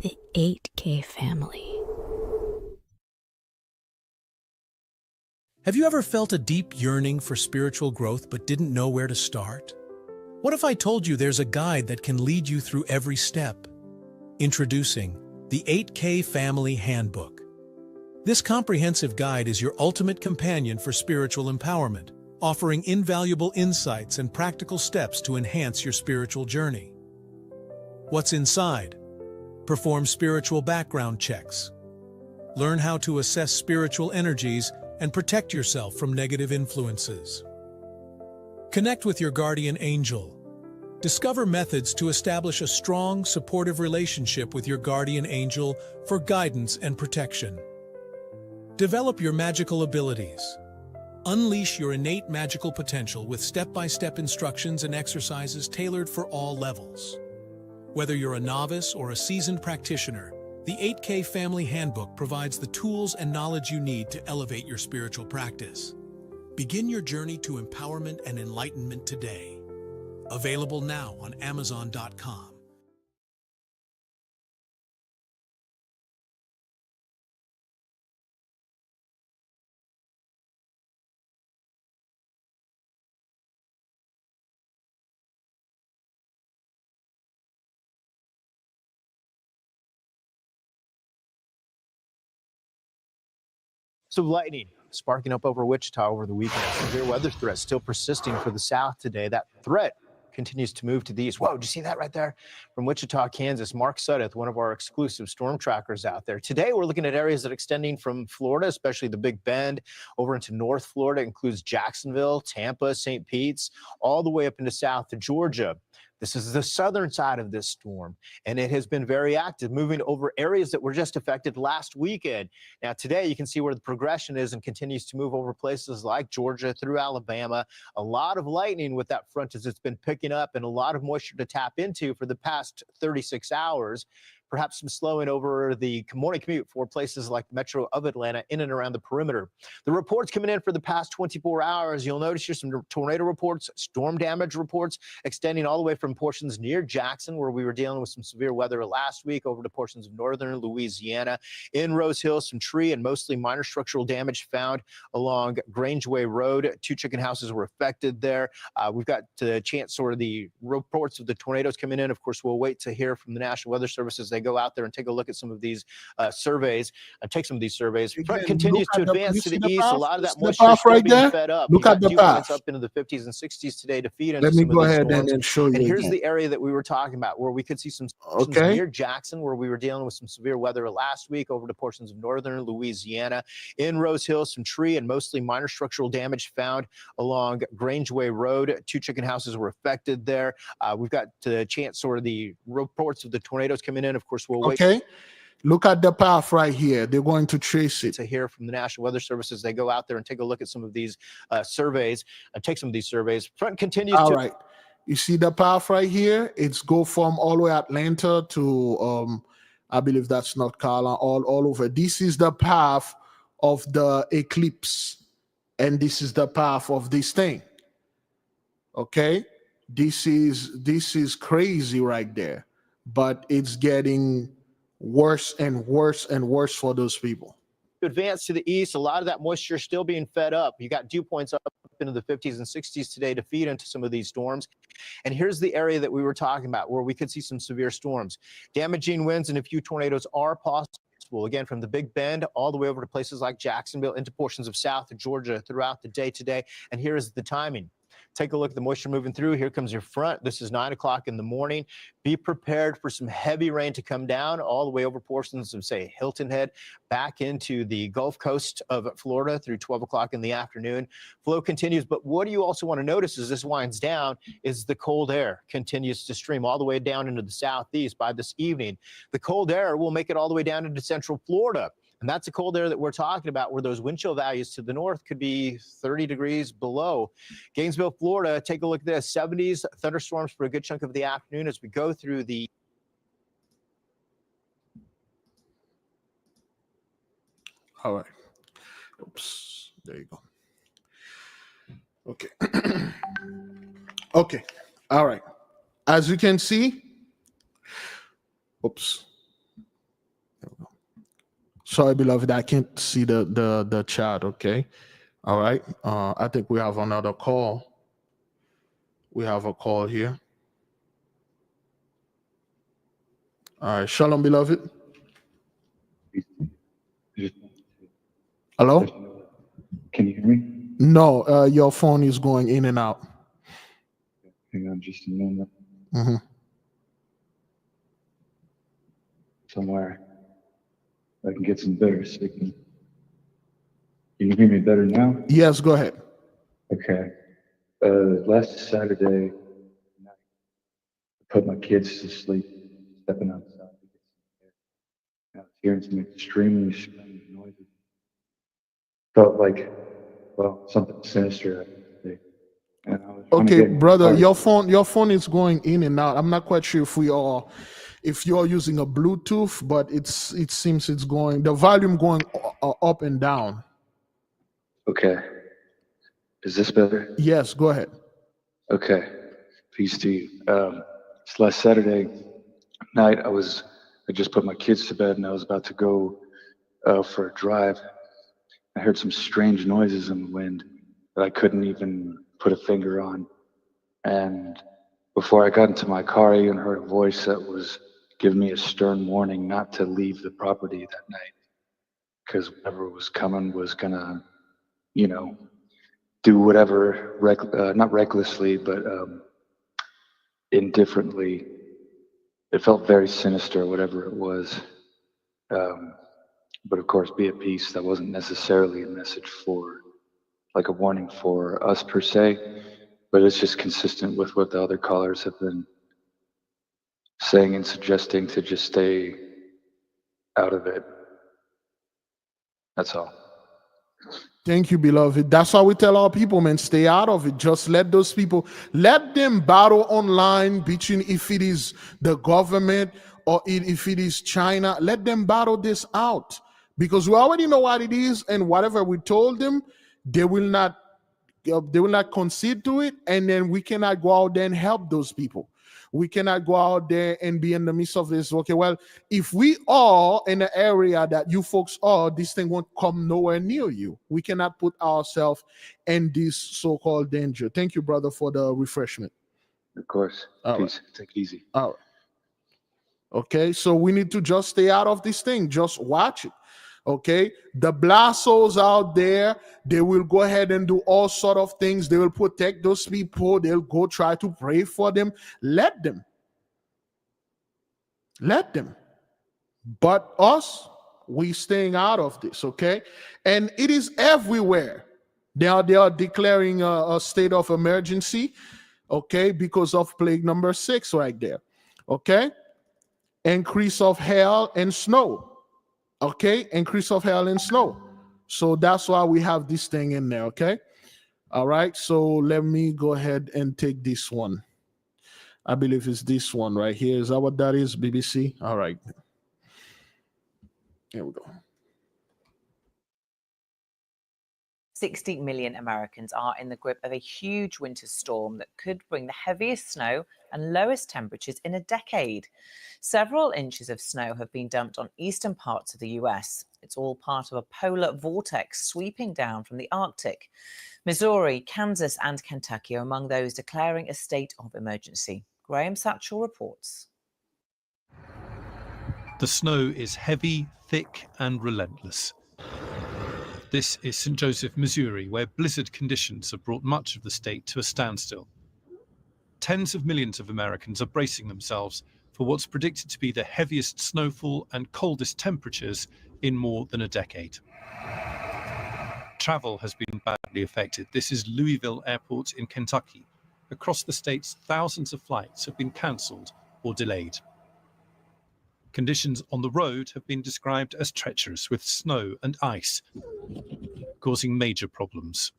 The 8K family. Have you ever felt a deep yearning for spiritual growth but didn't know where to start? What if I told you there's a guide that can lead you through every step? Introducing the 8K Family Handbook. This comprehensive guide is your ultimate companion for spiritual empowerment, offering invaluable insights and practical steps to enhance your spiritual journey. What's inside? Perform spiritual background checks. Learn how to assess spiritual energies and protect yourself from negative influences. Connect with your guardian angel. Discover methods to establish a strong, supportive relationship with your guardian angel for guidance and protection. Develop your magical abilities. Unleash your innate magical potential with step-by-step instructions and exercises tailored for all levels. Whether you're a novice or a seasoned practitioner, the 8K Family Handbook provides the tools and knowledge you need to elevate your spiritual practice. Begin your journey to empowerment and enlightenment today. Available now on Amazon.com. So lightning sparking up over Wichita over the weekend. Severe weather threat still persisting for the south today. That threat continues to move to the east. Whoa, did you see that right there? From Wichita, Kansas, Mark Sudduth, one of our exclusive storm trackers out there. Today, we're looking at areas that are extending from Florida, especially the Big Bend, over into North Florida. It includes Jacksonville, Tampa, St. Pete's, all the way up into south to Georgia. This is the southern side of this storm, and it has been very active, moving over areas that were just affected last weekend. Now, today, you can see where the progression is and continues to move over places like Georgia through Alabama. A lot of lightning with that front as it's been picking up, and a lot of moisture to tap into for the past 36 hours. Perhaps some slowing over the morning commute for places like the metro of Atlanta in and around the perimeter. The reports coming in for the past 24 hours, you'll notice here's some tornado reports, storm damage reports, extending all the way from portions near Jackson, where we were dealing with some severe weather last week, over to portions of northern Louisiana. In Rose Hill, some tree and mostly minor structural damage found along Grangeway Road. 2 chicken houses were affected there. We've got the chance or the reports of the tornadoes coming in. Of course, we'll wait to hear from the National Weather Service as they go out there and take a look at some of these surveys and take some of these surveys. Front continues to advance to the east. A lot of that moisture is still being fed up. Look at the dew path. points up into the 50s and 60s today to feed into Let me some go of these ahead storms. and show you And here's again. the area that we were talking about, where we could see some portions near Jackson, where we were dealing with some severe weather last week, over to portions of northern Louisiana. In Rose Hill, some tree and mostly minor structural damage found along Grangeway Road. 2 chicken houses were affected there. We've got the chance or the reports of the tornadoes coming in. Of course, we'll wait. Okay. Look at the path right here. They're going to trace it. To hear from the National Weather Service as they go out there and take a look at some of these surveys and take some of these surveys. Front continues All to. right. You see the path right here? It's go from all the way Atlanta to, I believe that's North Carolina, all over. This is the path of the eclipse. And this is the path of this thing. Okay? This is crazy right there. But it's getting worse and worse and worse for those people. Advance to the east, a lot of that moisture still being fed up. You got dew points up into the 50s and 60s today to feed into some of these storms. And here's the area that we were talking about, where we could see some severe storms. Damaging winds and a few tornadoes are possible. Again, from the Big Bend all the way over to places like Jacksonville, into portions of South Georgia throughout the day today. And here is the timing. Take a look at the moisture moving through. Here comes your front. This is 9 o'clock in the morning. Be prepared for some heavy rain to come down all the way over portions of, say, Hilton Head, back into the Gulf Coast of Florida through 12 o'clock in the afternoon. Flow continues, but what do you also want to notice as this winds down is the cold air continues to stream all the way down into the southeast by this evening. The cold air will make it all the way down into central Florida. And that's the cold air that we're talking about, where those wind chill values to the north could be 30 degrees below. Gainesville, Florida, take a look at this. 70s, thunderstorms for a good chunk of the afternoon as we go through the. All right. Oops. There you go. Okay. Okay. All right. As you can see, oops. There we go. Sorry, beloved, I can't see the chat, okay? All right. I think we have another call. We have a call here. All right. Shalom, beloved. Hello? Can you hear me? No, your phone is going in and out. Hang on just a moment. Mm-hmm. Somewhere I can get some better signal. Can you hear me better now? Yes, go ahead. Okay. Last Saturday night, I put my kids to sleep, stepping outside to get some air. And I was hearing some extremely strange noises. Felt like, well, something sinister happened. And I was trying to Okay, get in my brother, car. your phone is going in and out. I'm not quite sure if you're using a Bluetooth, but it seems it's going, the volume going up and down. Okay. Is this better? Yes, go ahead. Okay. Peace to you. This last Saturday night, I just put my kids to bed and I was about to go for a drive. I heard some strange noises in the wind that I couldn't even put a finger on. And before I got into my car, I even heard a voice that was giving me a stern warning not to leave the property that night, because whatever was coming was gonna, do whatever, not recklessly, but indifferently. It felt very sinister, whatever it was. But of course, be at peace. That wasn't necessarily a message for, like a warning for us per se, but it's just consistent with what the other callers have been saying and suggesting, to just stay out of it. That's all. Thank you, beloved. That's how we tell our people, man, stay out of it. Just let those people, let them battle online between, if it is the government or if it is China, let them battle this out, because we already know what it is, and whatever we told them, they will not concede to it, and then we cannot go out there and help those people. We cannot go out there and be in the midst of this. Okay, well, if we are in the area that you folks are, this thing won't come nowhere near you. We cannot put ourselves in this so-called danger. Thank you, brother, for the refreshment. Of course. All Peace. Take it easy. All right. Okay, so we need to just stay out of this thing. Just watch it. Okay, the blassos out there, they will go ahead and do all sort of things. They will protect those people. They'll go try to pray for them. Let them. But us, we staying out of this. Okay, and it is everywhere. They are declaring a state of emergency. Okay, because of plague number 6 right there. Okay, increase of hail and snow. Okay, increase of hail and snow. So that's why we have this thing in there. Okay, all right. So let me go ahead and take this one. I believe it's this one right here. Is that what that is, BBC? All right. Here we go. 60 million Americans are in the grip of a huge winter storm that could bring the heaviest snow and lowest temperatures in a decade. Several inches of snow have been dumped on eastern parts of the US. It's all part of a polar vortex sweeping down from the Arctic. Missouri, Kansas, and Kentucky are among those declaring a state of emergency. Graham Satchell reports. The snow is heavy, thick, and relentless. This is St. Joseph, Missouri, where blizzard conditions have brought much of the state to a standstill. Tens of millions of Americans are bracing themselves for what's predicted to be the heaviest snowfall and coldest temperatures in more than a decade. Travel has been badly affected. This is Louisville Airport in Kentucky. Across the states, thousands of flights have been cancelled or delayed. Conditions on the road have been described as treacherous, with snow and ice causing major problems.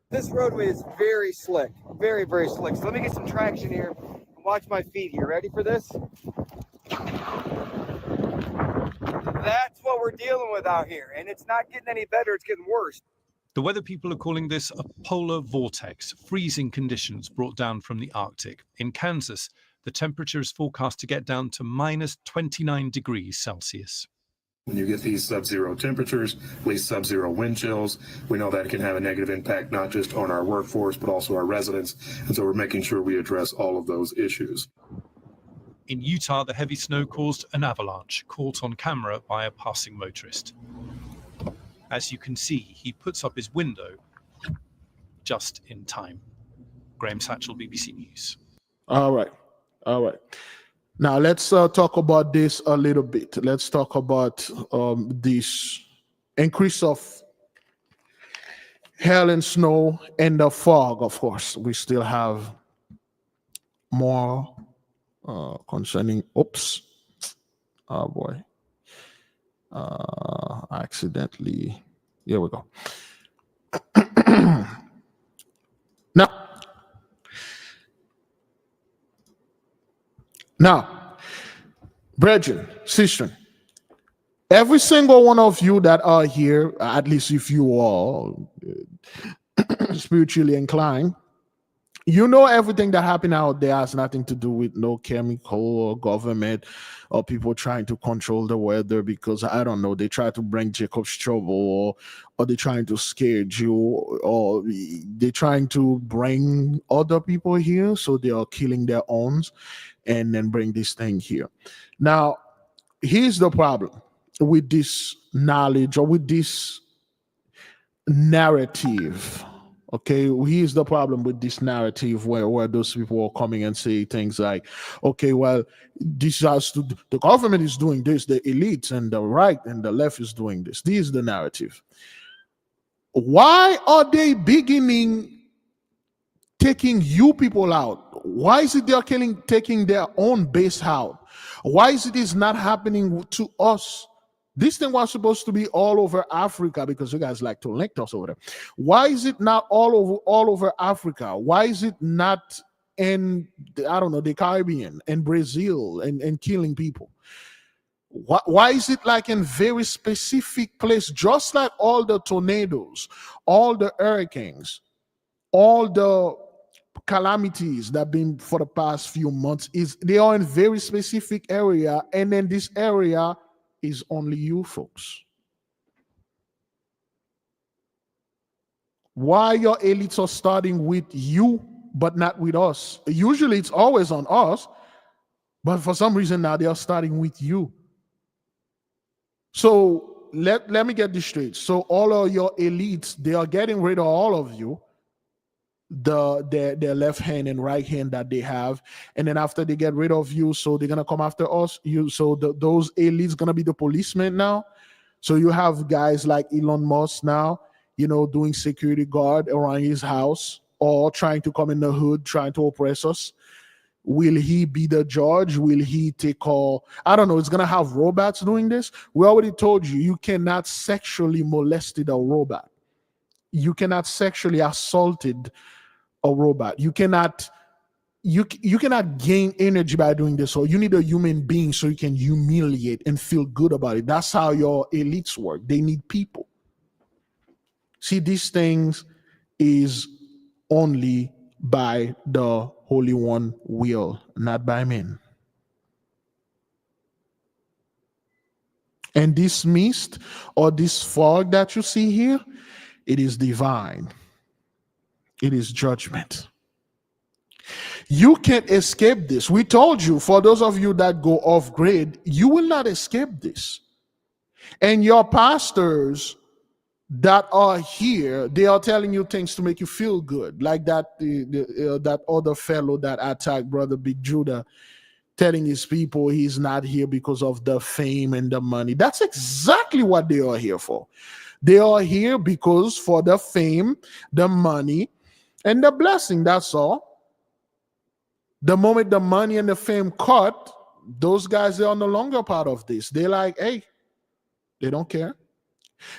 This roadway is very slick, very, very slick. So let me get some traction here and watch my feet here. Ready for this? That's what we're dealing with out here. And it's not getting any better, it's getting worse. The weather people are calling this a polar vortex, freezing conditions brought down from the Arctic. In Kansas, the temperature is forecast to get down to minus 29 degrees Celsius. When you get these sub-zero temperatures, at least sub-zero wind chills, we know that it can have a negative impact not just on our workforce, but also our residents. And so we're making sure we address all of those issues. In Utah, the heavy snow caused an avalanche caught on camera by a passing motorist. As you can see, he puts up his window just in time. Graham Satchell, BBC News. All right. Now let's talk about this a little bit. Let's talk about this increase of hail and snow and the fog. Of course, we still have more concerning. Oops, oh boy, accidentally. Here we go. Now, brethren, sister, every single one of you that are here, at least if you are spiritually inclined, you know everything that happened out there has nothing to do with no chemical or government or people trying to control the weather because, I don't know, they try to bring Jacob's trouble or they're trying to scare you or they're trying to bring other people here so they are killing their own and then bring this thing here. Now, here's the problem with this knowledge or with this narrative. Okay, here's the problem with this narrative where those people are coming and say things like, okay, well, this has to, the government is doing this, the elites and the right and the left is doing this. This is the narrative. Why are they taking you people out? Why is it they're taking their own base out? Why is it not happening to us? This thing was supposed to be all over Africa because you guys like to link us over there. Why is it not all over Africa? Why is it not in, I don't know, the Caribbean and Brazil and killing people? Why is it like in very specific place, just like all the tornadoes, all the hurricanes, all the calamities that have been for the past few months, they are in very specific area, and then this area is only you folks. Why your elites are starting with you but not with us? Usually it's always on us, but for some reason now they are starting with you. So let me get this straight. So all of your elites, they are getting rid of all of you, their left hand and right hand that they have, and then after they get rid of you, so they're gonna come after us. Those elites gonna be the policemen now. So you have guys like Elon Musk now, doing security guard around his house or trying to come in the hood, trying to oppress us. Will he be the judge? Will he take all? I don't know. It's gonna have robots doing this. We already told you, you cannot sexually molested a robot. You cannot sexually assaulted a robot. You cannot gain energy by doing this. So you need a human being so you can humiliate and feel good about it. That's how your elites work. They need people. See, these things is only by the Holy One will, not by men. And this mist or this fog that you see here, it is divine. It is judgment. You can't escape this. We told you, for those of you that go off grid, you will not escape this. And your pastors that are here, they are telling you things to make you feel good, like that that other fellow that attacked Brother Big Judah, telling his people he's not here because of the fame and the money. That's exactly what they are here for. They are here because for the fame, the money, and the blessing. That's all. The moment the money and the fame cut, those guys, they are no longer part of this. They're like, hey, they don't care.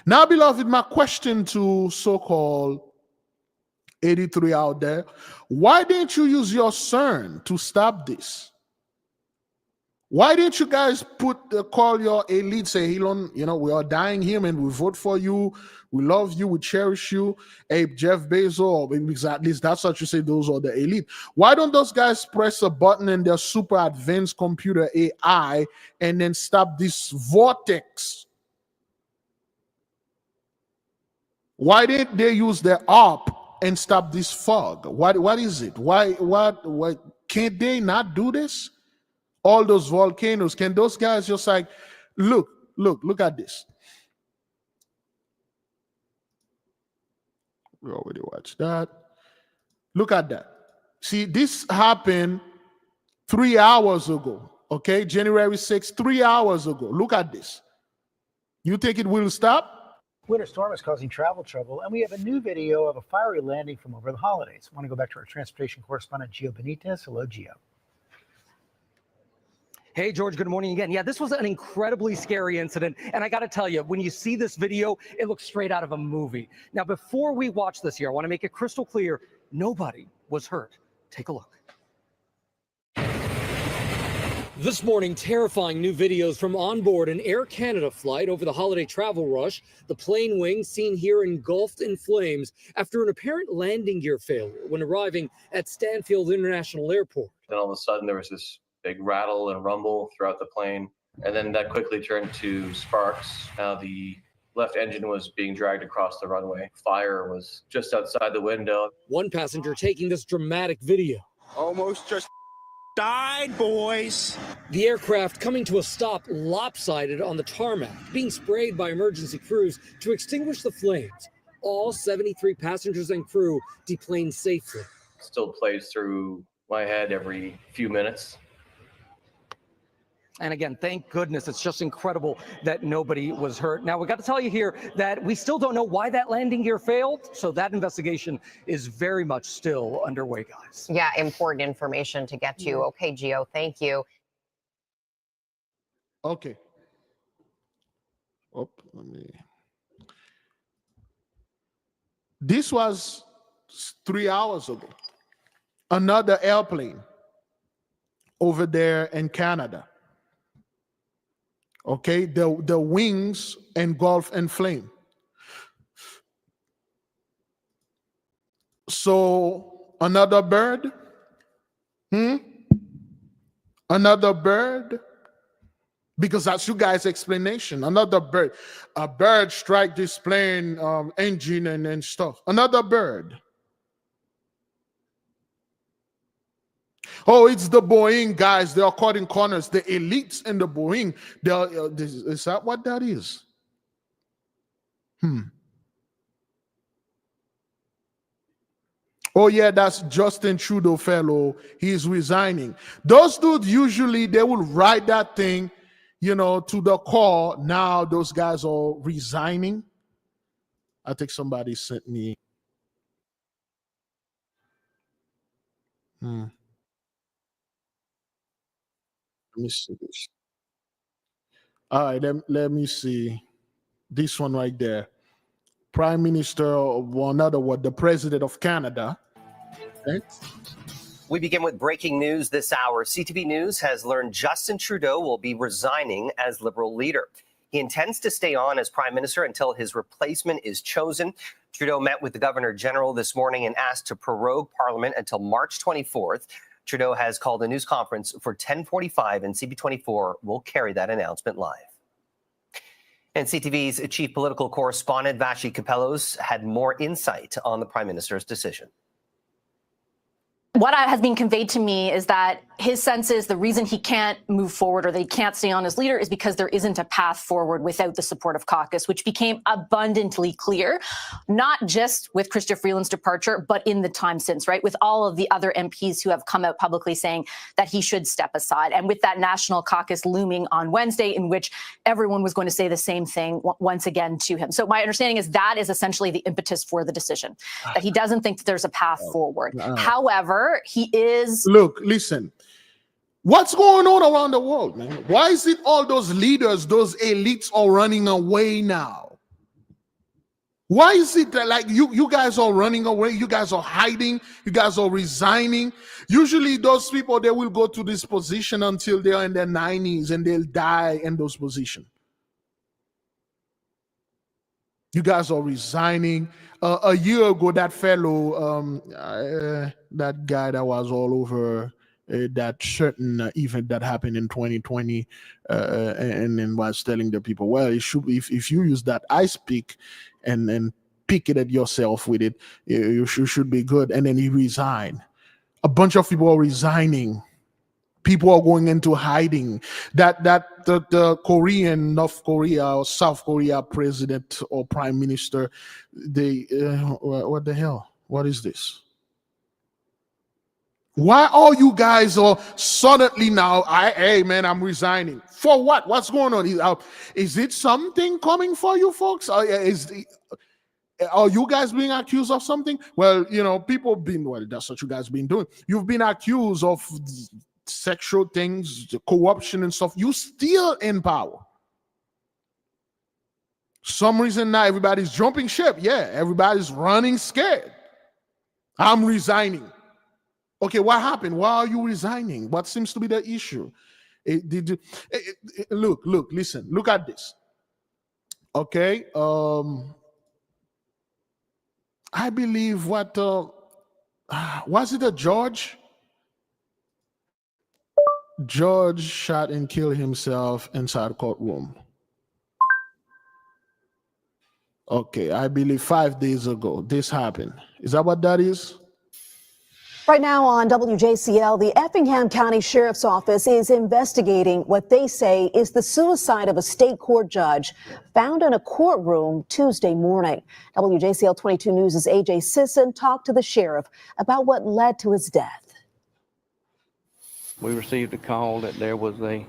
Now, beloved, my question to so-called 83 out there, why didn't you use your CERN to stop this? Why didn't you guys call your elite, say, Elon, we are dying here and we vote for you, we love you, we cherish you. Hey, Jeff Bezos, or at least that's what you say, those are the elite. Why don't those guys press a button in their super advanced computer AI and then stop this vortex Why didn't they use their ARP and stop this fog? What is it? Why can't they not do this? All those volcanoes, can those guys just like look at this? We already watched that. Look at that. See, this happened 3 hours ago. Okay, January 6th, 3 hours ago. Look at this. You think it will stop? Winter storm is causing travel trouble, and we have a new video of a fiery landing from over the holidays. I want to go back to our transportation correspondent, Gio Benitez. Hello, Gio. Hey, George, good morning again. Yeah, this was an incredibly scary incident. And I got to tell you, when you see this video, it looks straight out of a movie. Now, before we watch this here, I want to make it crystal clear, nobody was hurt. Take a look. This morning, terrifying new videos from onboard an Air Canada flight over the holiday travel rush. The plane wing seen here engulfed in flames after an apparent landing gear failure when arriving at Stanfield International Airport. Then all of a sudden, there was this big rattle and rumble throughout the plane, and then that quickly turned to sparks. Now the left engine was being dragged across the runway. Fire was just outside the window. One passenger taking this dramatic video. Almost just died, boys. The aircraft coming to a stop lopsided on the tarmac, being sprayed by emergency crews to extinguish the flames. All 73 passengers and crew deplaned safely. Still plays through my head every few minutes. And again, thank goodness, it's just incredible that nobody was hurt. Now, we got to tell you here that we still don't know why that landing gear failed, so that investigation is very much still underway, guys. Yeah, important information to get to. Okay, Gio, thank you. Okay. Oh, let me. This was 3 hours ago. Another airplane over there in Canada. Okay, the wings engulf in flame. So another bird? Another bird? Because that's you guys' explanation. Another bird. A bird strike this plane engine and stuff. Another bird. Oh, it's the Boeing guys. They are cutting corners. The elites in the Boeing. Is that what that is? Oh, yeah, that's Justin Trudeau fellow. He's resigning. Those dudes, usually, they will write that thing, to the core. Now those guys are resigning. I think somebody sent me. Let me see this. All right, let me see this one right there. Prime Minister of another one, the President of Canada. Okay. We begin with breaking news this hour. CTV News has learned Justin Trudeau will be resigning as Liberal leader. He intends to stay on as Prime Minister until his replacement is chosen. Trudeau met with the Governor General this morning and asked to prorogue Parliament until March 24th. Trudeau has called a news conference for 10:45, and CB24 will carry that announcement live. And CTV's chief political correspondent, Vashi Capellos, had more insight on the Prime Minister's decision. What has been conveyed to me is that his sense is the reason he can't move forward or that he can't stay on as leader is because there isn't a path forward without the support of caucus, which became abundantly clear, not just with Chrystia Freeland's departure, but in the time since, right? With all of the other MPs who have come out publicly saying that he should step aside. And with that national caucus looming on Wednesday, in which everyone was going to say the same thing once again to him. So my understanding is that is essentially the impetus for the decision, that he doesn't think that there's a path forward. However, he is... Look, listen. What's going on around the world, man? Why is it all those leaders, those elites are running away now? Why is it that like you guys are running away? You guys are hiding. You guys are resigning. Usually those people, they will go to this position until they're in their 90s and they'll die in those positions. You guys are resigning. A year ago, that fellow, that guy that was all over that certain event that happened in 2020, and then was telling the people, well, it should be, if you use that ice pick and picketed yourself with it. You should be good. And then he resigned. A bunch of people are resigning. People are going into hiding. The Korean, North Korea or South Korea president or prime minister, what the hell? What is this? Why are you guys all suddenly now, hey man, I'm resigning? For what? What's going on? Is it something coming for you folks? Are you guys being accused of something? Well, that's what you guys been doing. You've been accused of sexual things, corruption and stuff. You still in power. Some reason now everybody's jumping ship. Yeah, everybody's running scared. I'm resigning. Okay, what happened? Why are you resigning? What seems to be the issue? Listen, look at this. Okay, I believe was it a George? George shot and killed himself inside a courtroom. Okay, I believe 5 days ago this happened. Is that what that is? Right now on WJCL, the Effingham County Sheriff's Office is investigating what they say is the suicide of a state court judge found in a courtroom Tuesday morning. WJCL 22 News' AJ Sisson talked to the sheriff about what led to his death. We received a call that there was a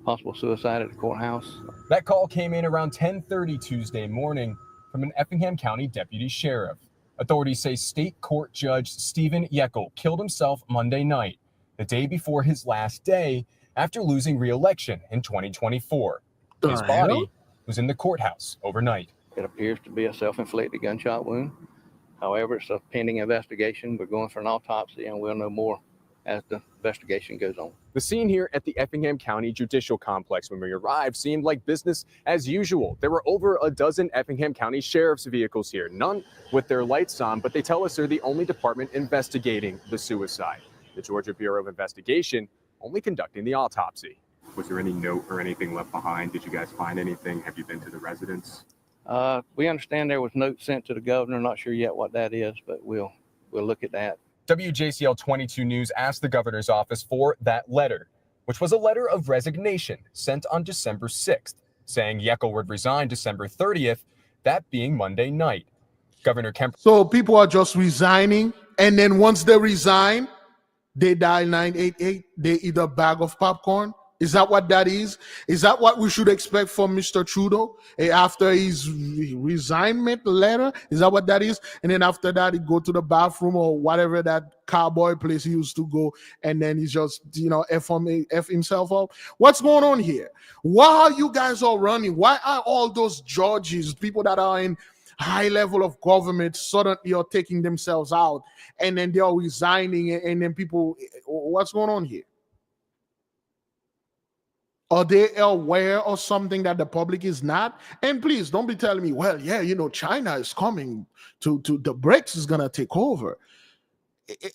possible suicide at the courthouse. That call came in around 10:30 Tuesday morning from an Effingham County deputy sheriff. Authorities say state court judge Stephen Yeckel killed himself Monday night, the day before his last day after losing re-election in 2024. His body was in the courthouse overnight. It appears to be a self-inflicted gunshot wound. However, it's a pending investigation. We're going for an autopsy and we'll know more as the investigation goes on. The scene here at the Effingham County Judicial Complex when we arrived seemed like business as usual. There were over a dozen Effingham County Sheriff's vehicles here, none with their lights on, but they tell us they're the only department investigating the suicide. The Georgia Bureau of Investigation only conducting the autopsy. Was there any note or anything left behind? Did you guys find anything? Have you been to the residence? We understand there was notes sent to the governor. Not sure yet what that is, but we'll look at that. WJCL 22 News asked the governor's office for that letter, which was a letter of resignation sent on December 6th, saying Yeckel would resign December 30th, that being Monday night. Governor Kemp. So people are just resigning, and then once they resign, they dial 988. They eat a bag of popcorn. Is that what that is? Is that what we should expect from Mr. Trudeau after his resignment letter? Is that what that is? And then after that, he go to the bathroom or whatever that cowboy place he used to go, and then he's just, F himself up. What's going on here? Why are you guys all running? Why are all those judges, people that are in high level of government, suddenly are taking themselves out, and then they are resigning, and then people, what's going on here? Are they aware of something that the public is not? And please don't be telling me, well, yeah, China is coming to the BRICS is going to take over.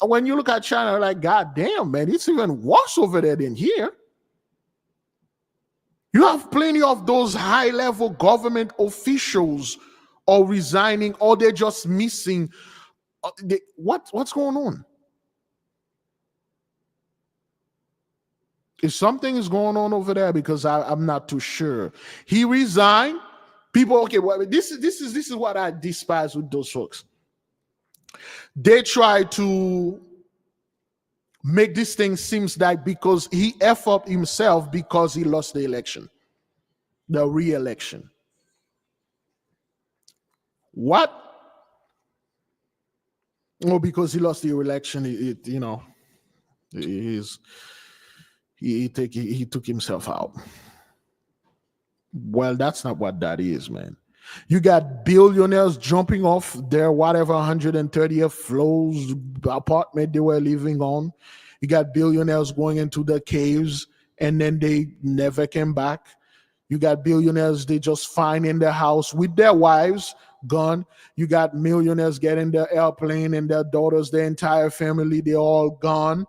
When you look at China, like, God damn, man, it's even worse over there than here. You have plenty of those high-level government officials or resigning, or they're just missing. What's going on? If something is going on over there, because I'm not too sure. He resigned. People, okay, well, this is what I despise with those folks. They try to make this thing seems like because he F up himself because he lost the election, the re-election. What? Oh, because he lost the election, he took himself out. Well, that's not what that is, man. You got billionaires jumping off their whatever 130th floors apartment they were living on. You got billionaires going into the caves and then they never came back. You got billionaires, they just find in their house with their wives gone. You got millionaires getting their airplane and their daughters, their entire family, they're all gone.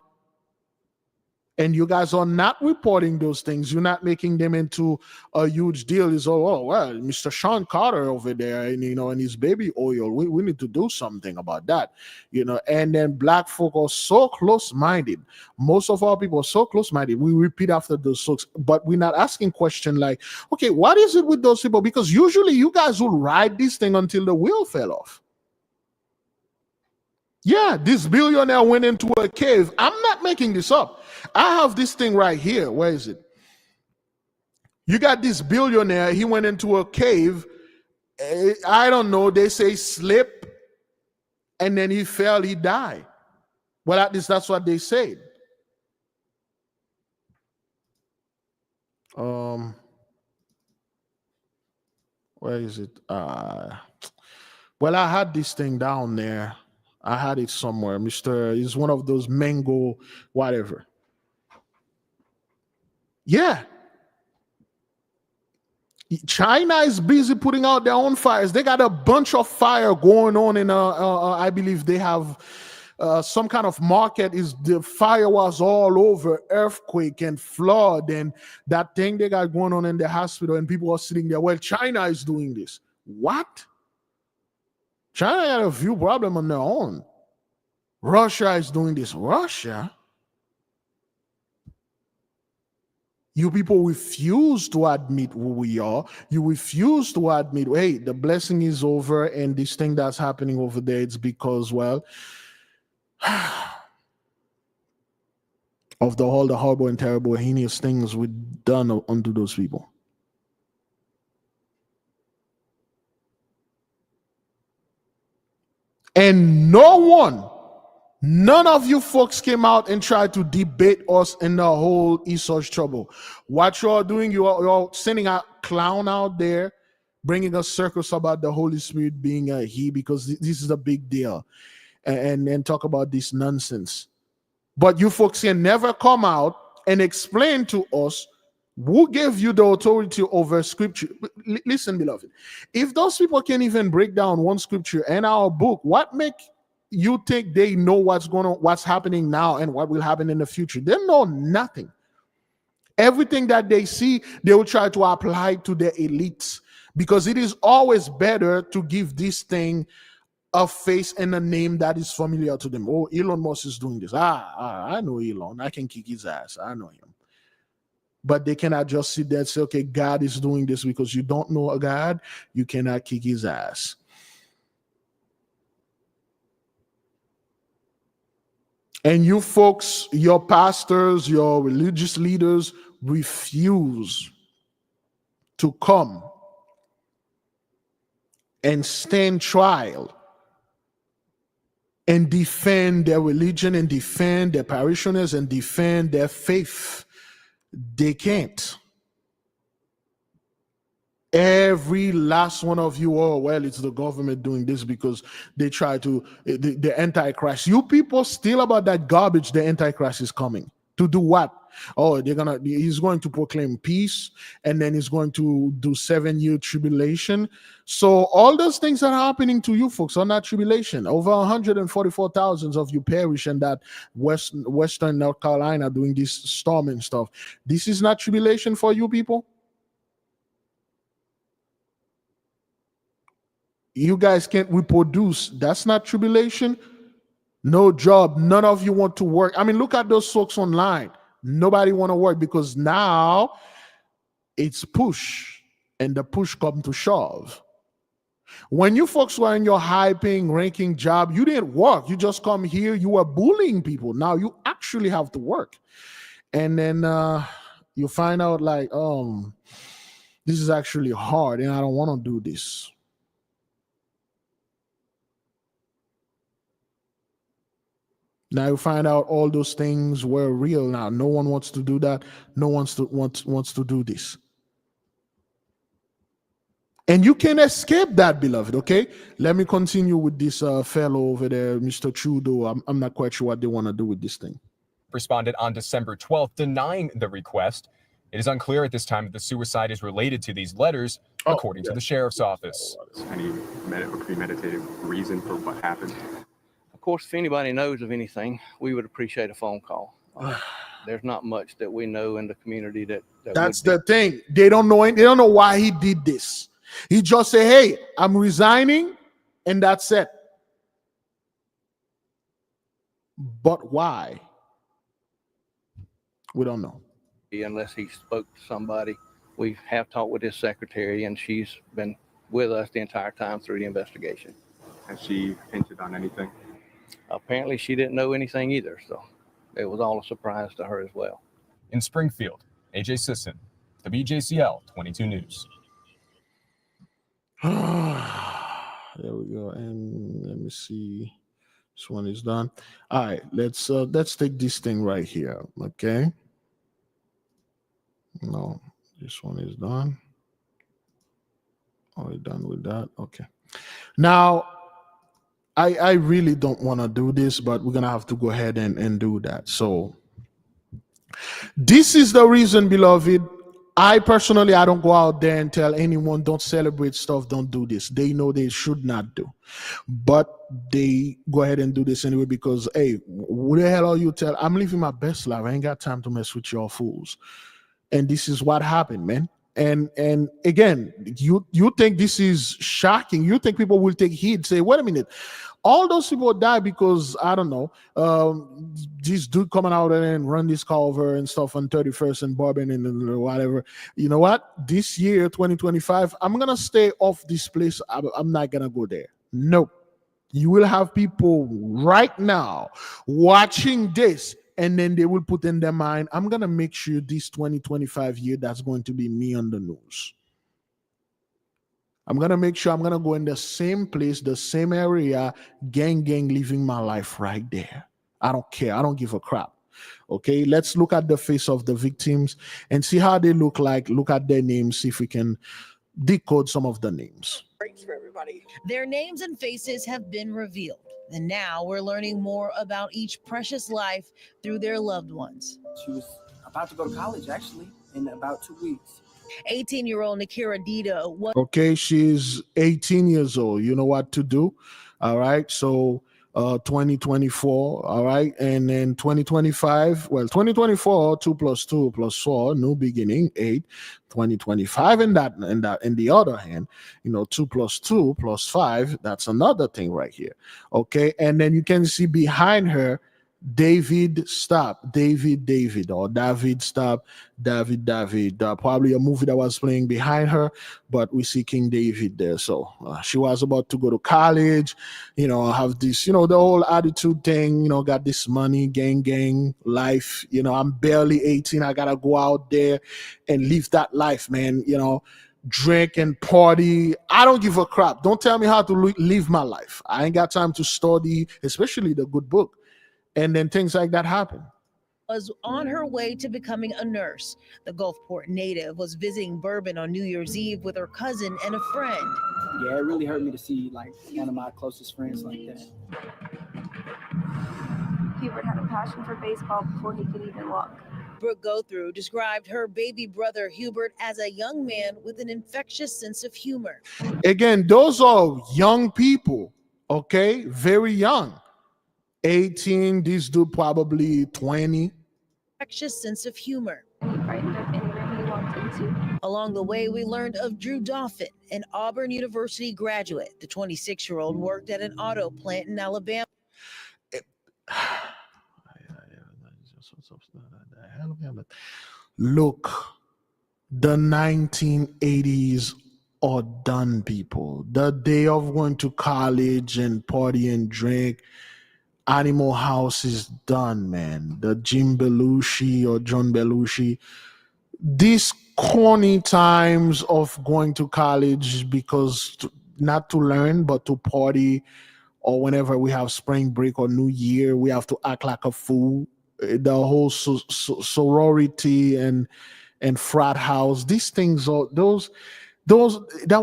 And you guys are not reporting those things. You're not making them into a huge deal. It's all, oh, well, Mr. Sean Carter over there, and and his baby oil. We need to do something about that, And then black folk are so close-minded. Most of our people are so close-minded. We repeat after those folks, but we're not asking questions like, okay, what is it with those people? Because usually you guys will ride this thing until the wheel fell off. Yeah, this billionaire went into a cave. I'm not making this up. I have this thing right here. Where is it? You got this billionaire. He went into a cave. I don't know. They say slip. And then he fell. He died. Well, at least that's what they said. Where is it? Well, I had this thing down there. I had it somewhere. It's one of those mango, whatever. Yeah. China is busy putting out their own fires. They got a bunch of fire going on in I believe they have some kind of market. The fire was all over, earthquake and flood, and that thing they got going on in the hospital, and people are sitting there. Well, China is doing this. What? China had a few problems on their own. Russia is doing this. Russia? You people refuse to admit who we are. You refuse to admit, hey, the blessing is over, and this thing that's happening over there, it's because, well, of all the horrible and terrible, heinous things we've done unto those people. And none of you folks came out and tried to debate us in the whole Esau's trouble. What you are doing, you're sending a clown out there, bringing a circus about the Holy Spirit being a he, because this is a big deal, and talk about this nonsense. But you folks can never come out and explain to us who gave you the authority over scripture. Listen, beloved, if those people can't even break down one scripture in our book, what make you think they know what's going on, what's happening now, and what will happen in the future? They know nothing. Everything that they see, they will try to apply to the elites, because it is always better to give this thing a face and a name that is familiar to them. Oh, Elon Musk is doing this. I know Elon. I can kick his ass. I know him. But they cannot just sit there and say, okay, God is doing this. Because you don't know a God, you cannot kick his ass. And you folks, your pastors, your religious leaders refuse to come and stand trial and defend their religion and defend their parishioners and defend their faith. They can't. Every last one of you, oh, well, it's the government doing this because they try to, the Antichrist. You people still about that garbage, the Antichrist is coming. To do what? Oh, he's going to proclaim peace, and then he's going to do 7-year tribulation. So all those things that are happening to you folks are not tribulation. Over 144,000 of you perish in that Western North Carolina doing this storm and stuff. This is not tribulation for you people. You guys can't reproduce. That's not tribulation. No job. None of you want to work. I mean, look at those folks online. Nobody want to work because now it's push, and the push come to shove. When you folks were in your high-paying, ranking job, you didn't work. You just come here. You were bullying people. Now you actually have to work. And then you find out like, this is actually hard, and I don't want to do this. Now you find out all those things were real. Now no one wants to do that. No one wants to do this. And you can escape that, beloved, okay? Let me continue with this fellow over there, Mr. Trudeau. I'm not quite sure what they want to do with this thing. Responded on December 12th, denying the request. It is unclear at this time if the suicide is related to these letters, according to the sheriff's office. Any premeditated reason for what happened? Of course, if anybody knows of anything, we would appreciate a phone call. there's not much that we know in the community that That's would the thing. They don't know. They don't know why he did this. He just say, "Hey, I'm resigning," and that's it. But why? We don't know. Unless he spoke to somebody. We have talked with his secretary, and she's been with us the entire time through the investigation. Has she hinted on anything? Apparently, she didn't know anything either, so it was all a surprise to her as well. In Springfield, AJ Sisson, WJCL 22 News. There we go. And let me see. This one is done. All right, let's take this thing right here. Okay. No, this one is done. Are we done with that? Okay. Now, I really don't want to do this, but we're gonna have to go ahead and do that. So this is the reason, beloved. I personally, I don't go out there and tell anyone don't celebrate stuff, don't do this. They know they should not do, but they go ahead and do this anyway because, hey, what the hell are you tell? I'm living my best life. I ain't got time to mess with y'all fools. And this is what happened, man. And again, you think this is shocking. You think people will take heed, say, wait a minute. All those people die because, I don't know, this dude coming out and run this car over and stuff on 31st and Bourbon and whatever. You know what? This year, 2025, I'm going to stay off this place. I'm not going to go there. Nope. You will have people right now watching this, and then they will put in their mind, I'm going to make sure this 2025 year, that's going to be me on the news. I'm going to make sure I'm going to go in the same place, the same area, gang, living my life right there. I don't care. I don't give a crap. Okay, let's look at the face of the victims and see how they look like. Look at their names, see if we can decode some of the names. For everybody. Their names and faces have been revealed. And now we're learning more about each precious life through their loved ones. She was about to go to college, actually, in about 2 weeks. 18-year-old Nakira Dita was Okay, she's 18 years old. You know what to do. All right. So 2024. All right. And then 2025. Well, 2024, 2 + 2 + 4, new beginning, 8. 2025 and in the other hand, 2 + 2 + 5, that's another thing right here. Okay. And then you can see behind her, David Stop, David, or David Stop, David. Probably a movie that was playing behind her, but we see King David there. So she was about to go to college, have this, the whole attitude thing, got this money, gang life. I'm barely 18. I gotta go out there and live that life, man. Drink and party. I don't give a crap. Don't tell me how to live my life. I ain't got time to study, especially the good book. And then things like that happen. Was on her way to becoming a nurse. The Gulfport native was visiting Bourbon on New Year's Eve with her cousin and a friend. Yeah, it really hurt me to see one of my closest friends like that. Hubert had a passion for baseball before he could even walk. Brooke Gothrough described her baby brother Hubert as a young man with an infectious sense of humor. Again, those are young people, okay? Very young. 18, this dude probably 20. Infectious sense of humor. Along the way, we learned of Drew Dauphin, an Auburn University graduate. The 26-year-old worked at an auto plant in Alabama. Look, the 1980s are done, people. The day of going to college and party and drink, Animal House is done, man. The Jim Belushi or John Belushi, these corny times of going to college not to learn, but to party, or whenever we have spring break or New Year, we have to act like a fool. The whole sorority and frat house, these things are that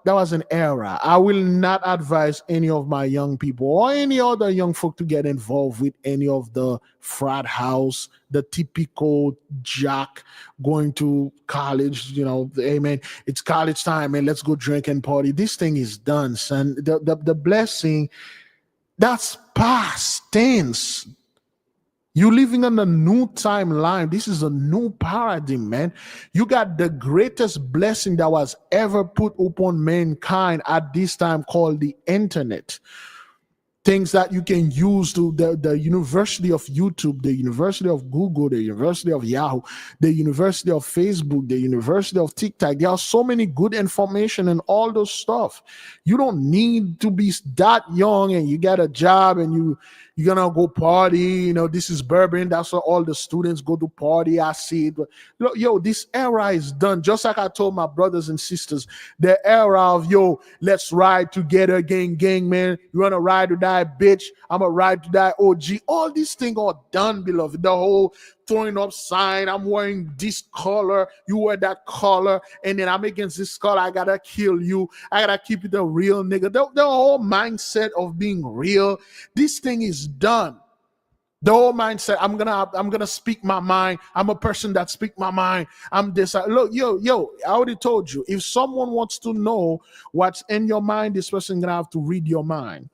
was an era. I will not advise any of my young people or any other young folk to get involved with any of the frat house, the typical jock going to college, hey man, it's college time and let's go drink and party. This thing is done, son. The blessing, that's past tense. You're living on a new timeline. This is a new paradigm, man. You got the greatest blessing that was ever put upon mankind at this time, called the internet. Things that you can use to the University of YouTube, the University of Google, the University of Yahoo, the University of Facebook, the University of TikTok. There are so many good information and all those stuff. You don't need to be that young and you got a job and you're gonna go party. You know, this is Bourbon. That's where all the students go to party. I see it. But yo, this era is done. Just like I told my brothers and sisters, the era of let's ride together, gang, man. You wanna ride to die, bitch? I'm a ride to die, OG. All these things are done, beloved. The whole throwing up sign. I'm wearing this color. You wear that color, and then I'm against this color. I gotta kill you. I gotta keep it a real nigga. The whole mindset of being real. This thing is done. The whole mindset. I'm gonna speak my mind. I'm a person that speak my mind. I'm this. Look, yo. I already told you. If someone wants to know what's in your mind, this person gonna have to read your mind.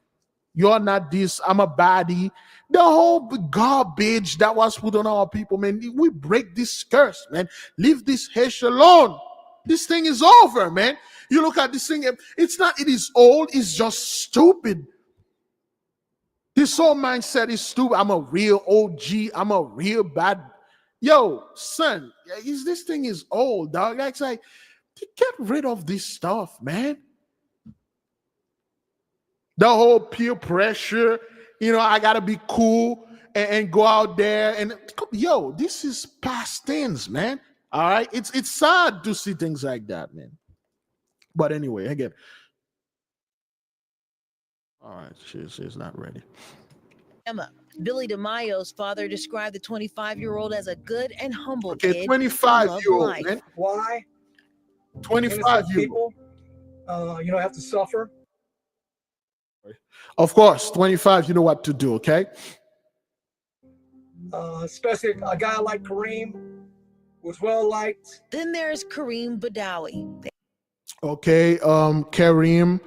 You're not this. I'm a baddie. The whole garbage that was put on our people, man. We break this curse, man. Leave this hash alone. This thing is over, man. You look at this thing. It's not. It is old. It's just stupid. This whole mindset is stupid. I'm a real OG. I'm a real bad. Yo, son, this thing is old, dog. It's like, get rid of this stuff, man. The whole peer pressure, I gotta be cool and go out there and this is past tense, man. All right, it's sad to see things like that, man. But anyway, again, all right, she's not ready. Emma. Billy DeMaio's father described the 25-year-old as a good and humble kid. 25-year-old, man. Why? 25-year-old. People, have to suffer. Of course, 25, you know what to do, okay? Especially a guy like Kareem was well liked. Then there's Kareem Badawi. Okay, Kareem,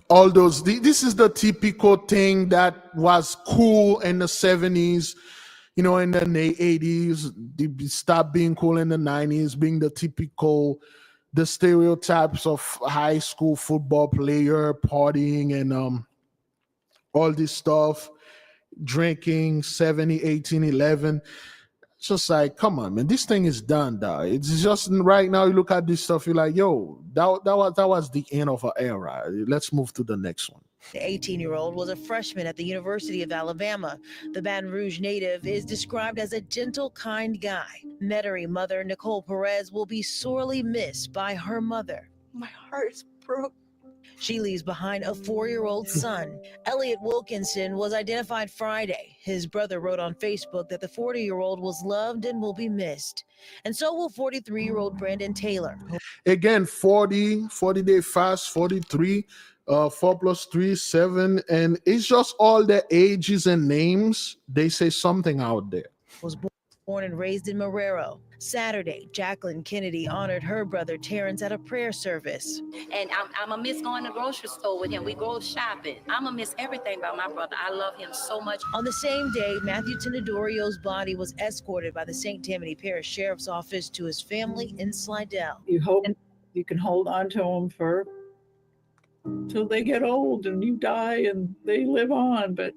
all those. This is the typical thing that was cool in the 70s, in the 80s. They stopped being cool in the 90s, being the stereotypes of high school football player partying and all this stuff, drinking, 70, 18, 11. It's just like, come on, man. This thing is done, dog. It's just right now you look at this stuff, you're like, yo, that was the end of an era. Let's move to the next one. The 18-year-old was a freshman at the University of Alabama. The Baton Rouge native is described as a gentle, kind guy. Metairie mother Nicole Perez will be sorely missed by her mother. My heart is broke. She leaves behind a 4-year-old son. Elliot Wilkinson was identified Friday. His brother wrote on Facebook that the 40-year-old was loved and will be missed. And so will 43-year-old Brandon Taylor. Again, 40-day fast, 43, 4 plus 3, 7. And it's just all the ages and names. They say something out there. Was born and raised in Marrero. Saturday, Jacqueline Kennedy honored her brother Terrence at a prayer service. And I'm going to miss going to the grocery store with him. We go shopping. I'm going to miss everything about my brother. I love him so much. On the same day, Matthew Tenedorio's body was escorted by the St. Tammany Parish Sheriff's Office to his family in Slidell. You hope you can hold on to them till they get old and you die and they live on. But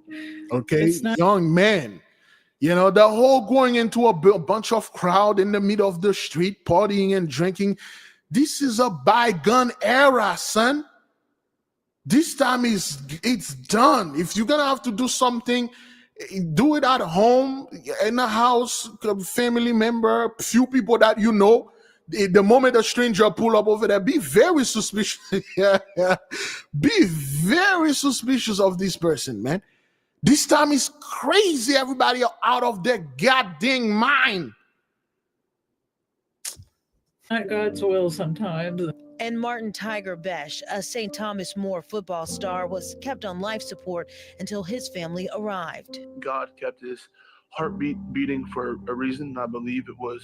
okay, young man. The whole going into a bunch of crowd in the middle of the street, partying and drinking. This is a bygone era, son. This time it's done. If you're gonna have to do something, do it at home, in a house, family member, few people that you know. The moment a stranger pull up over there, be very suspicious. Be very suspicious of this person, man. This time is crazy. Everybody are out of their goddamn mind. Not God's will sometimes. And Martin Tiger Besh, a St. Thomas More football star, was kept on life support until his family arrived. God kept his heartbeat beating for a reason. I believe it was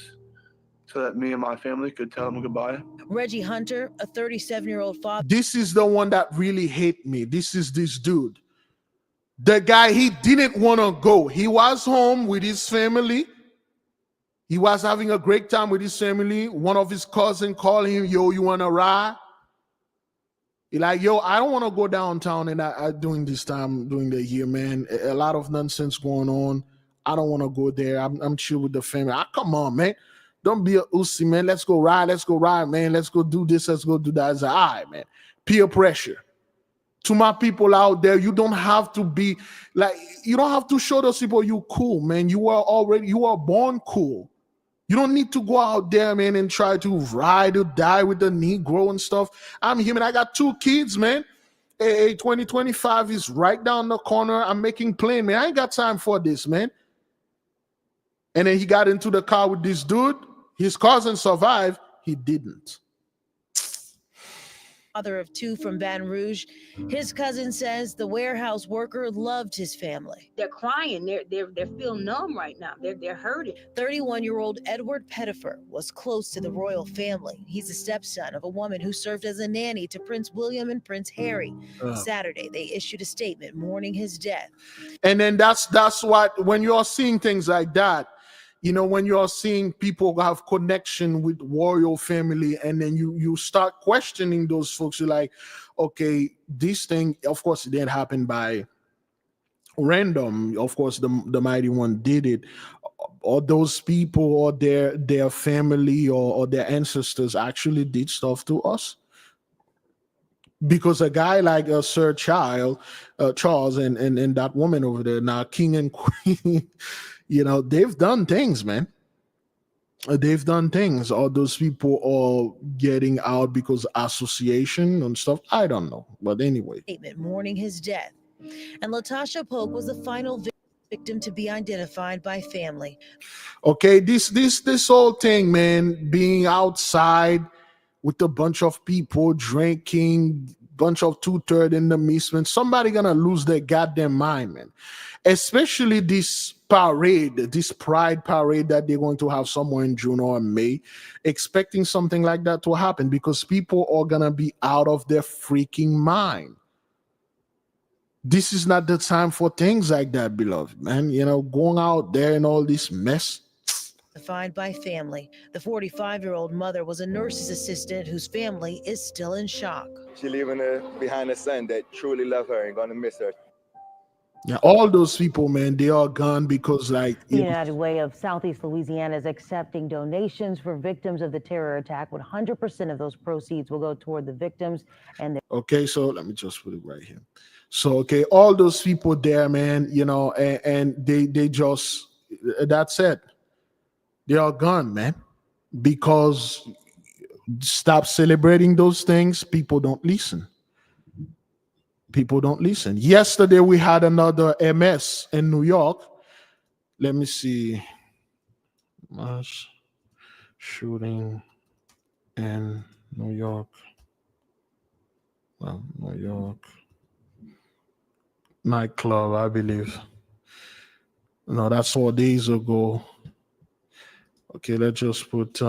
so that me and my family could tell him goodbye. Reggie Hunter, a 37-year-old father. This is the one that really hate me. This is this dude. The guy, he didn't want to go. He was home with his family. He was having a great time with his family. One of his cousins called him, yo, you want to ride? He like, yo, I don't want to go downtown and I during this time, during the year, man. A lot of nonsense going on. I don't want to go there. I'm chill with the family. Come on, man. Don't be a ussy, man. Let's go ride, man. Let's go do this, let's go do that. It's like, all right, man. Peer pressure. To my people out there, you don't have to be like, you don't have to show those people you cool, man. You are born cool. You don't need to go out there, man, and try to ride or die with the Negro and stuff. I'm human. I got 2 kids, man. Hey, 2025 is right down the corner. I'm making plane, man. I ain't got time for this, man. And then he got into the car with this dude. His cousin survived. He didn't. Father of 2 from Baton Rouge. His cousin says the warehouse worker loved his family. They're crying. They're feeling numb right now. They're hurting. 31-year-old Edward Pettifer was close to the royal family. He's the stepson of a woman who served as a nanny to Prince William and Prince Harry. Saturday, they issued a statement mourning his death. And then that's what, when you're seeing things like that, you know, when you're seeing people have connection with royal family, and then you start questioning those folks, you're like, okay, this thing, of course, it didn't happen by random. Of course, the mighty one did it. Or those people or their family or their ancestors actually did stuff to us. Because a guy like Sir Charles and that woman over there, now King and Queen, you know, they've done things, man. They've done things. Or those people are getting out because association and stuff. I don't know. But anyway. Statement mourning his death. And Latasha Polk was the final victim to be identified by family. Okay, this whole thing, man, being outside with a bunch of people drinking, bunch of 2/3 in the mist, man, somebody gonna lose their goddamn mind, man. Especially this parade, this pride parade that they're going to have somewhere in June or May, expecting something like that to happen because people are gonna be out of their freaking mind. This is not the time for things like that, beloved, man. You know, going out there and all this mess. Defined by family. The 45-year-old mother was a nurse's assistant whose family is still in shock. She leaving behind a son that truly love her and gonna miss her. Yeah, all those people, man, they are gone because, like, The United Way of Southeast Louisiana is accepting donations for victims of the terror attack. 100% of those proceeds will go toward the victims and their. Okay, so let me just put it right here. So, okay, all those people there, man, you know, and they just, that's it. They are gone, man, because stop celebrating those things. People don't listen. People don't listen. Yesterday, we had another MS in New York. Let me see. Mass shooting in New York. Well, New York. Nightclub, I believe. No, that's 4 days ago. Okay, let's just put,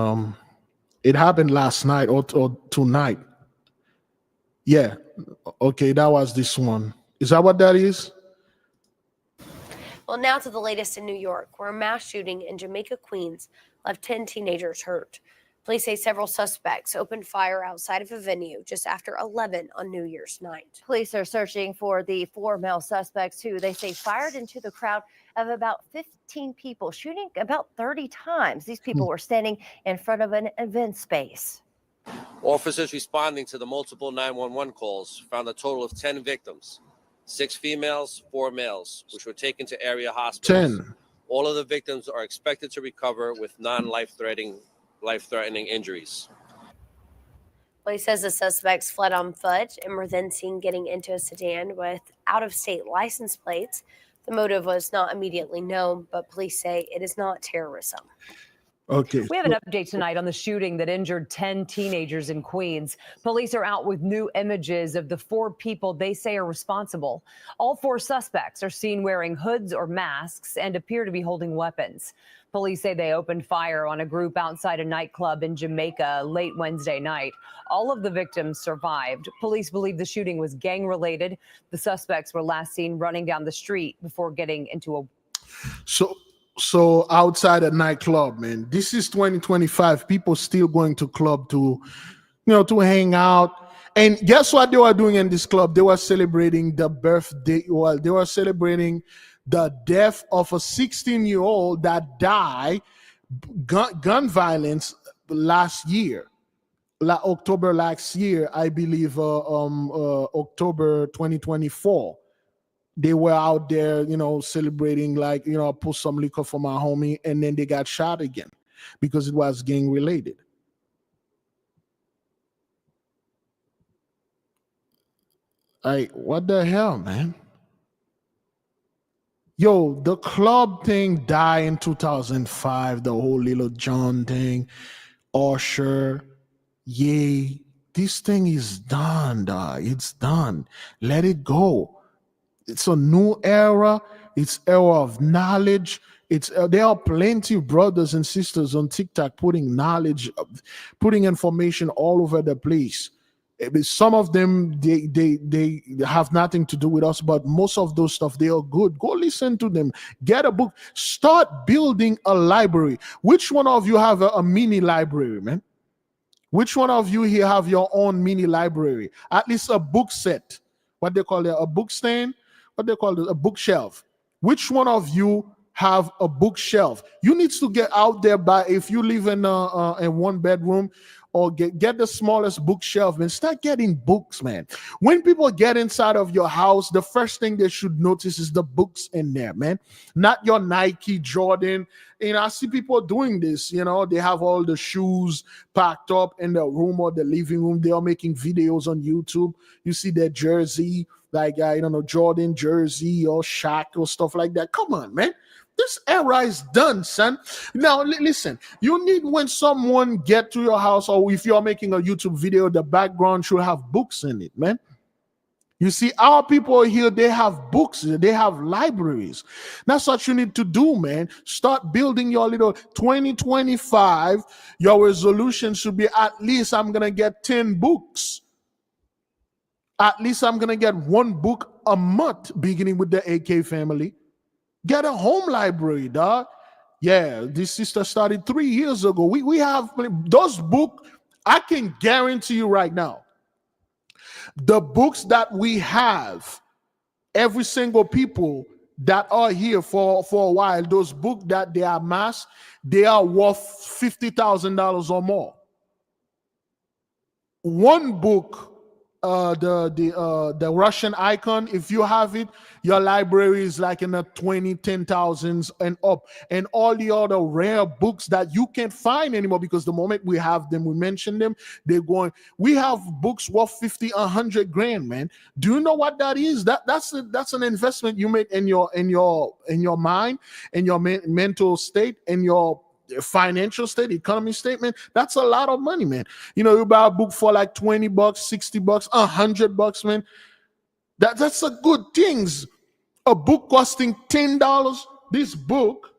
it happened last night or tonight. Yeah, okay, that was this one. Is that what that is? Well, now to the latest in New York, where a mass shooting in Jamaica, Queens left 10 teenagers hurt. Police say several suspects opened fire outside of a venue just after 11 on New Year's night. Police are searching for the 4 male suspects who they say fired into the crowd of about 15 people, shooting about 30 times. These people were standing in front of an event space. Officers responding to the multiple 911 calls found a total of 10 victims, 6 females, 4 males, which were taken to area hospitals. 10. All of the victims are expected to recover with non-life-threatening injuries. Police says the suspects fled on foot and were then seen getting into a sedan with out-of-state license plates. The motive was not immediately known, but police say it is not terrorism. Okay. We have an update tonight on the shooting that injured 10 teenagers in Queens. Police are out with new images of the 4 people they say are responsible. All 4 suspects are seen wearing hoods or masks and appear to be holding weapons. Police say they opened fire on a group outside a nightclub in Jamaica late Wednesday night. All of the victims survived. Police believe the shooting was gang-related. The suspects were last seen running down the street before getting into a... So outside a nightclub, man, this is 2025. People still going to club to, to hang out. And guess what they were doing in this club? They were celebrating the birthday. Well, they were celebrating the death of a 16-year-old that died gun violence last year. October last year, I believe, October 2024. They were out there, celebrating, like, put some liquor for my homie, and then they got shot again because it was gang related. What the hell, man? Yo, the club thing died in 2005, the whole Little John thing, Usher, Ye. This thing is done, dog. It's done. Let it go. It's a new era. It's era of knowledge. There are plenty of brothers and sisters on TikTok putting knowledge, putting information all over the place. Some of them, they have nothing to do with us, but most of those stuff, they are good. Go listen to them. Get a book. Start building a library. Which one of you have a mini library, man? Which one of you here have your own mini library? At least a book set. What they call it, a book stand? What they call it, a bookshelf. Which one of you have a bookshelf? You need to get out there if you live in one bedroom, or get the smallest bookshelf and start getting books, man. When people get inside of your house, the first thing they should notice is the books in there, man. Not your Nike, Jordan. I see people doing this, they have all the shoes packed up in the room or the living room. They are making videos on YouTube. You see their jersey, like, Jordan jersey or Shaq or stuff like that. Come on, man. This era is done, son. Now, listen, you need, when someone get to your house, or if you're making a YouTube video, the background should have books in it, man. You see, our people here, they have books, they have libraries. That's what you need to do, man. Start building your little 2025. Your resolution should be, at least I'm going to get 10 books. At least I'm going to get one book a month, beginning with the AK family. Get a home library, dog. Yeah, this sister started 3 years ago. We have those books. I can guarantee you right now, the books that we have, every single people that are here for a while, those books that they amass, they are worth $50,000 or more. One book, the Russian icon, if you have it, your library is like in the 10,000s and up. And all the other rare books that you can't find anymore, because the moment we have them, we mention them, they're going. We have books worth 50, 100 grand, man. Do you know what that is? That's an investment you make in your mind, in your mental state, in your financial state, economy statement. That's a lot of money, man. You buy a book for like $20, $60, $100, man. That's a good things. A book costing $10. This book,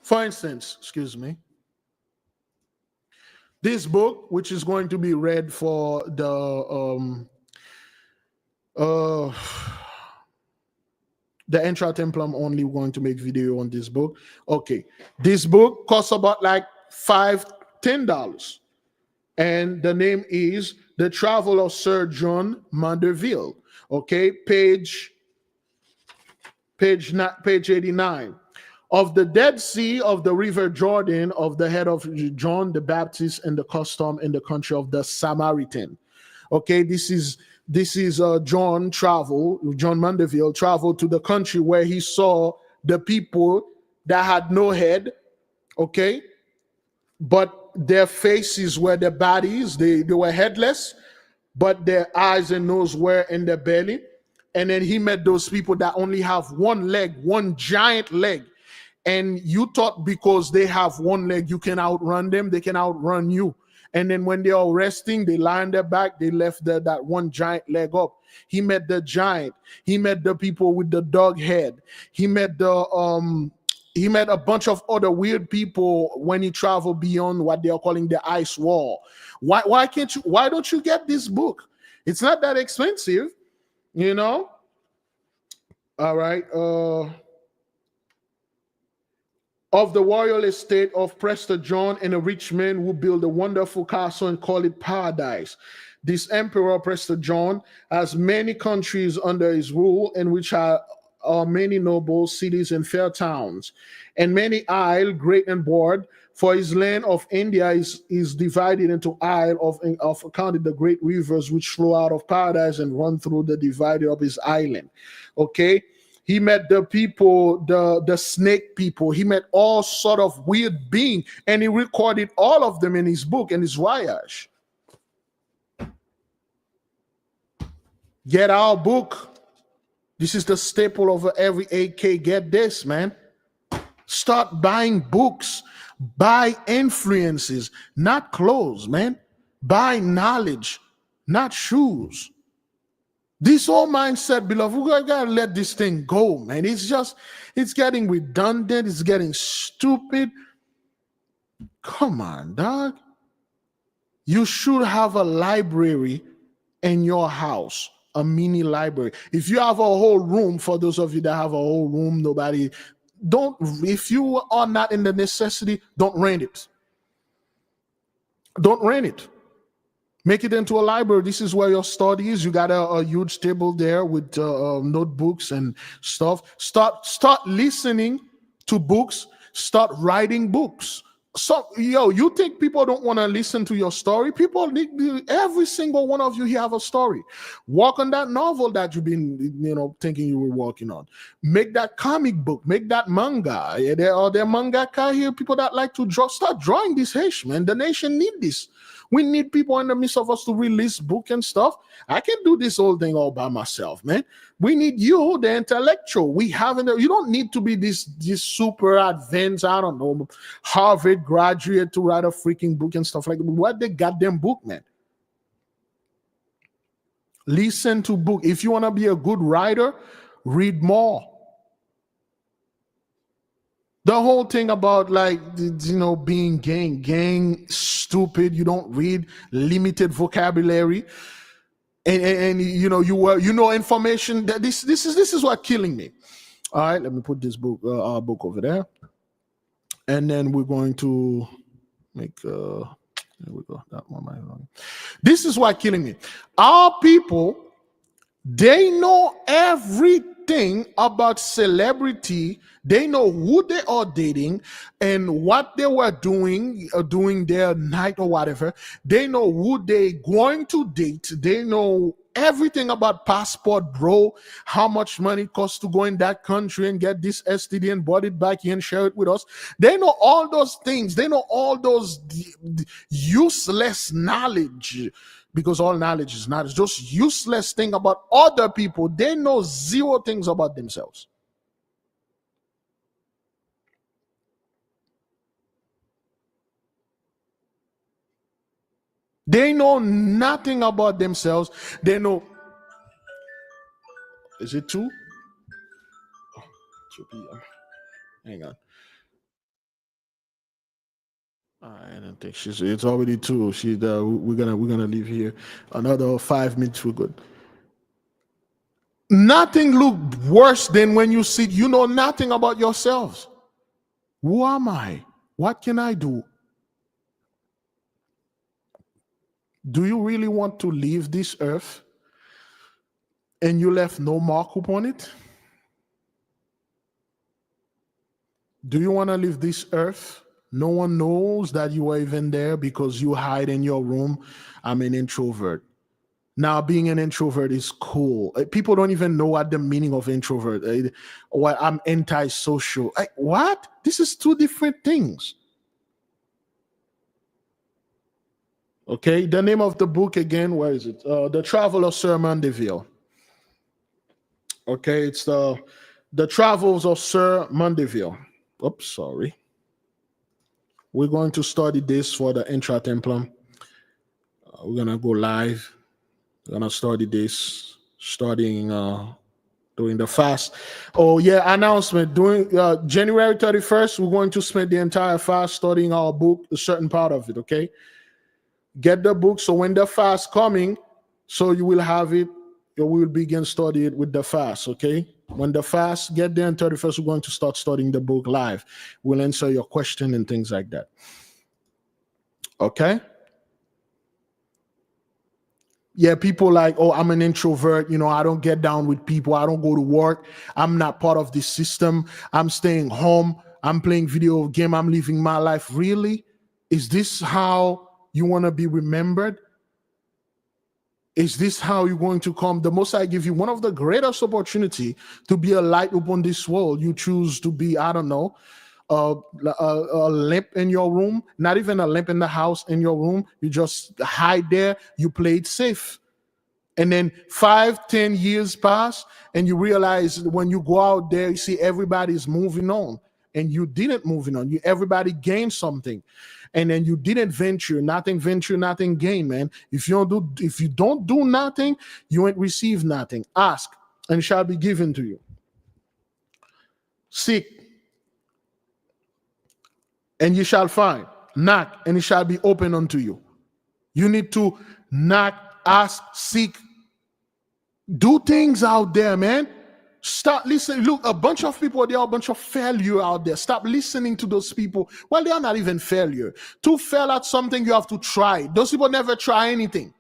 for instance, excuse me, this book, which is going to be read for the Intra Templum only, going to make video on this book. Okay, this book costs about like $5-10, and the name is The Travel of Sir John Mandeville. Okay, page 89. Of the Dead Sea, of the River Jordan, of the head of John the Baptist, and the custom in the country of the Samaritan. Okay, this is John Mandeville traveled to the country where he saw the people that had no head, okay, but their faces were their bodies. They were headless, but their eyes and nose were in their belly. And then he met those people that only have one leg, one giant leg. And you thought because they have one leg, you can outrun them. They can outrun you. And then when they are resting, they lie on their back, they left that one giant leg up. He met the giant. He met the people with the dog head. He met a bunch of other weird people when he traveled beyond what they are calling the ice wall. Why don't you get this book? It's not that expensive, you know? All right. Of the royal estate of Prester John, and a rich man who built a wonderful castle and called it Paradise. This emperor, Prester John, has many countries under his rule, in which are many noble cities and fair towns, and many isles, great and broad. For his land of India is divided into isles of accounted the great rivers which flow out of Paradise and run through the divided of his island. Okay. He met the people, the snake people. He met all sort of weird beings, and he recorded all of them in his book, in his voyage. Get our book. This is the staple of every AK. Get this, man. Start buying books. Buy influences, not clothes, man. Buy knowledge, not shoes. This whole mindset, beloved, we gotta let this thing go, man. It's getting redundant. It's getting stupid. Come on, dog. You should have a library in your house, a mini library. If you have a whole room, for those of you that have a whole room, if you are not in the necessity, don't rent it. Don't rent it. Make it into a library. This is where your study is. You got a huge table there with notebooks and stuff. Start listening to books. Start writing books. So, you think people don't want to listen to your story? People need, every single one of you here have a story. Work on that novel that you've been, thinking you were working on. Make that comic book. Make that manga. There are mangaka here, people that like to draw. Start drawing this hash, man. The nation need this. We need people in the midst of us to release book and stuff. I can do this whole thing all by myself, man. We need you, the intellectual. You don't need to be this super advanced, I don't know, Harvard graduate to write a freaking book and stuff like that. What the goddamn book, man? Listen to book. If you want to be a good writer, read more. The whole thing about being gang stupid, you don't read, limited vocabulary, and information. That this is what killing me. All right, let me put this book our book over there, and then we're going to make there we go. That one. This is what killing me. Our people, they know everything about celebrity. They know who they are dating and what they were doing their night or whatever. They know who they going to date. They know everything about passport, bro. How much money it costs to go in that country and get this STD and brought it back here and share it with us. They know all those things. They know all those useless knowledge. Because all knowledge is not, it's just useless thing about other people. They know zero things about themselves. They know nothing about themselves. They know. Is it 2? 2 p.m. Hang on. I don't think it's already 2. We're gonna leave here. Another 5 minutes, we're good. Nothing look worse than when you see you know nothing about yourselves. Who am I? What can I do? Do you really want to leave this earth and you left no mark upon it? Do you want to leave this earth? No one knows that you are even there because you hide in your room. I'm an introvert. Now, being an introvert is cool. People don't even know what the meaning of introvert. What I'm antisocial. What? This is 2 different things. Okay, the name of the book again, where is it? The Travel of Sir Mandeville. Okay, it's the Travels of Sir Mandeville. Oops, sorry. We're going to study this for the intra-templum. We're going to go live. We're going to study this, starting during the fast. Oh, yeah, announcement. During January 31st, we're going to spend the entire fast studying our book, a certain part of it, okay? Get the book, so when the fast coming, so you will have it, we will begin study it with the fast, okay? When the fast get there on 31st, we're going to start studying the book live. We'll answer your question and things like that. Okay? Yeah, people like, oh, I'm an introvert. You know, I don't get down with people. I don't go to work. I'm not part of this system. I'm staying home. I'm playing video game. I'm living my life. Really? Is this how you want to be remembered? Is this how you're going to come? The Most High give you one of the greatest opportunity to be a light upon this world. You choose to be, I don't know, a lamp in your room, not even a lamp in the house, in your room. You just hide there. You play it safe. And then 5-10 years pass, and you realize when you go out there, you see everybody's moving on, and you didn't moving on. Everybody gained something. And then you didn't venture, nothing gain, man. If you don't do nothing, you ain't receive nothing. Ask, and it shall be given to you. Seek, and you shall find. Knock, and it shall be open unto you. You need to knock, ask, seek. Do things out there, man. Start listening. Look, a bunch of people, there are a bunch of failure out there. Stop listening to those people. Well, they are not even failure. To fail at something, you have to try. Those people never try anything.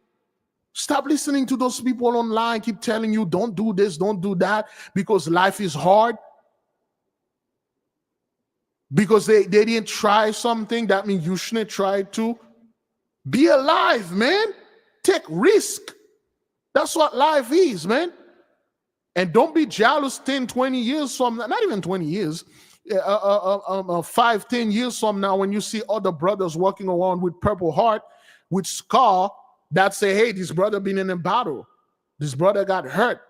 Stop listening to those people online. Keep telling you, don't do this, don't do that, because life is hard. Because they didn't try something, that means you shouldn't try to. Be alive, man. Take risk. That's what life is, man. And don't be jealous 10, 20 years from now, not even 20 years, 5, 10 years from now, when you see other brothers walking around with purple heart, with scar, that say, hey, this brother been in a battle. This brother got hurt.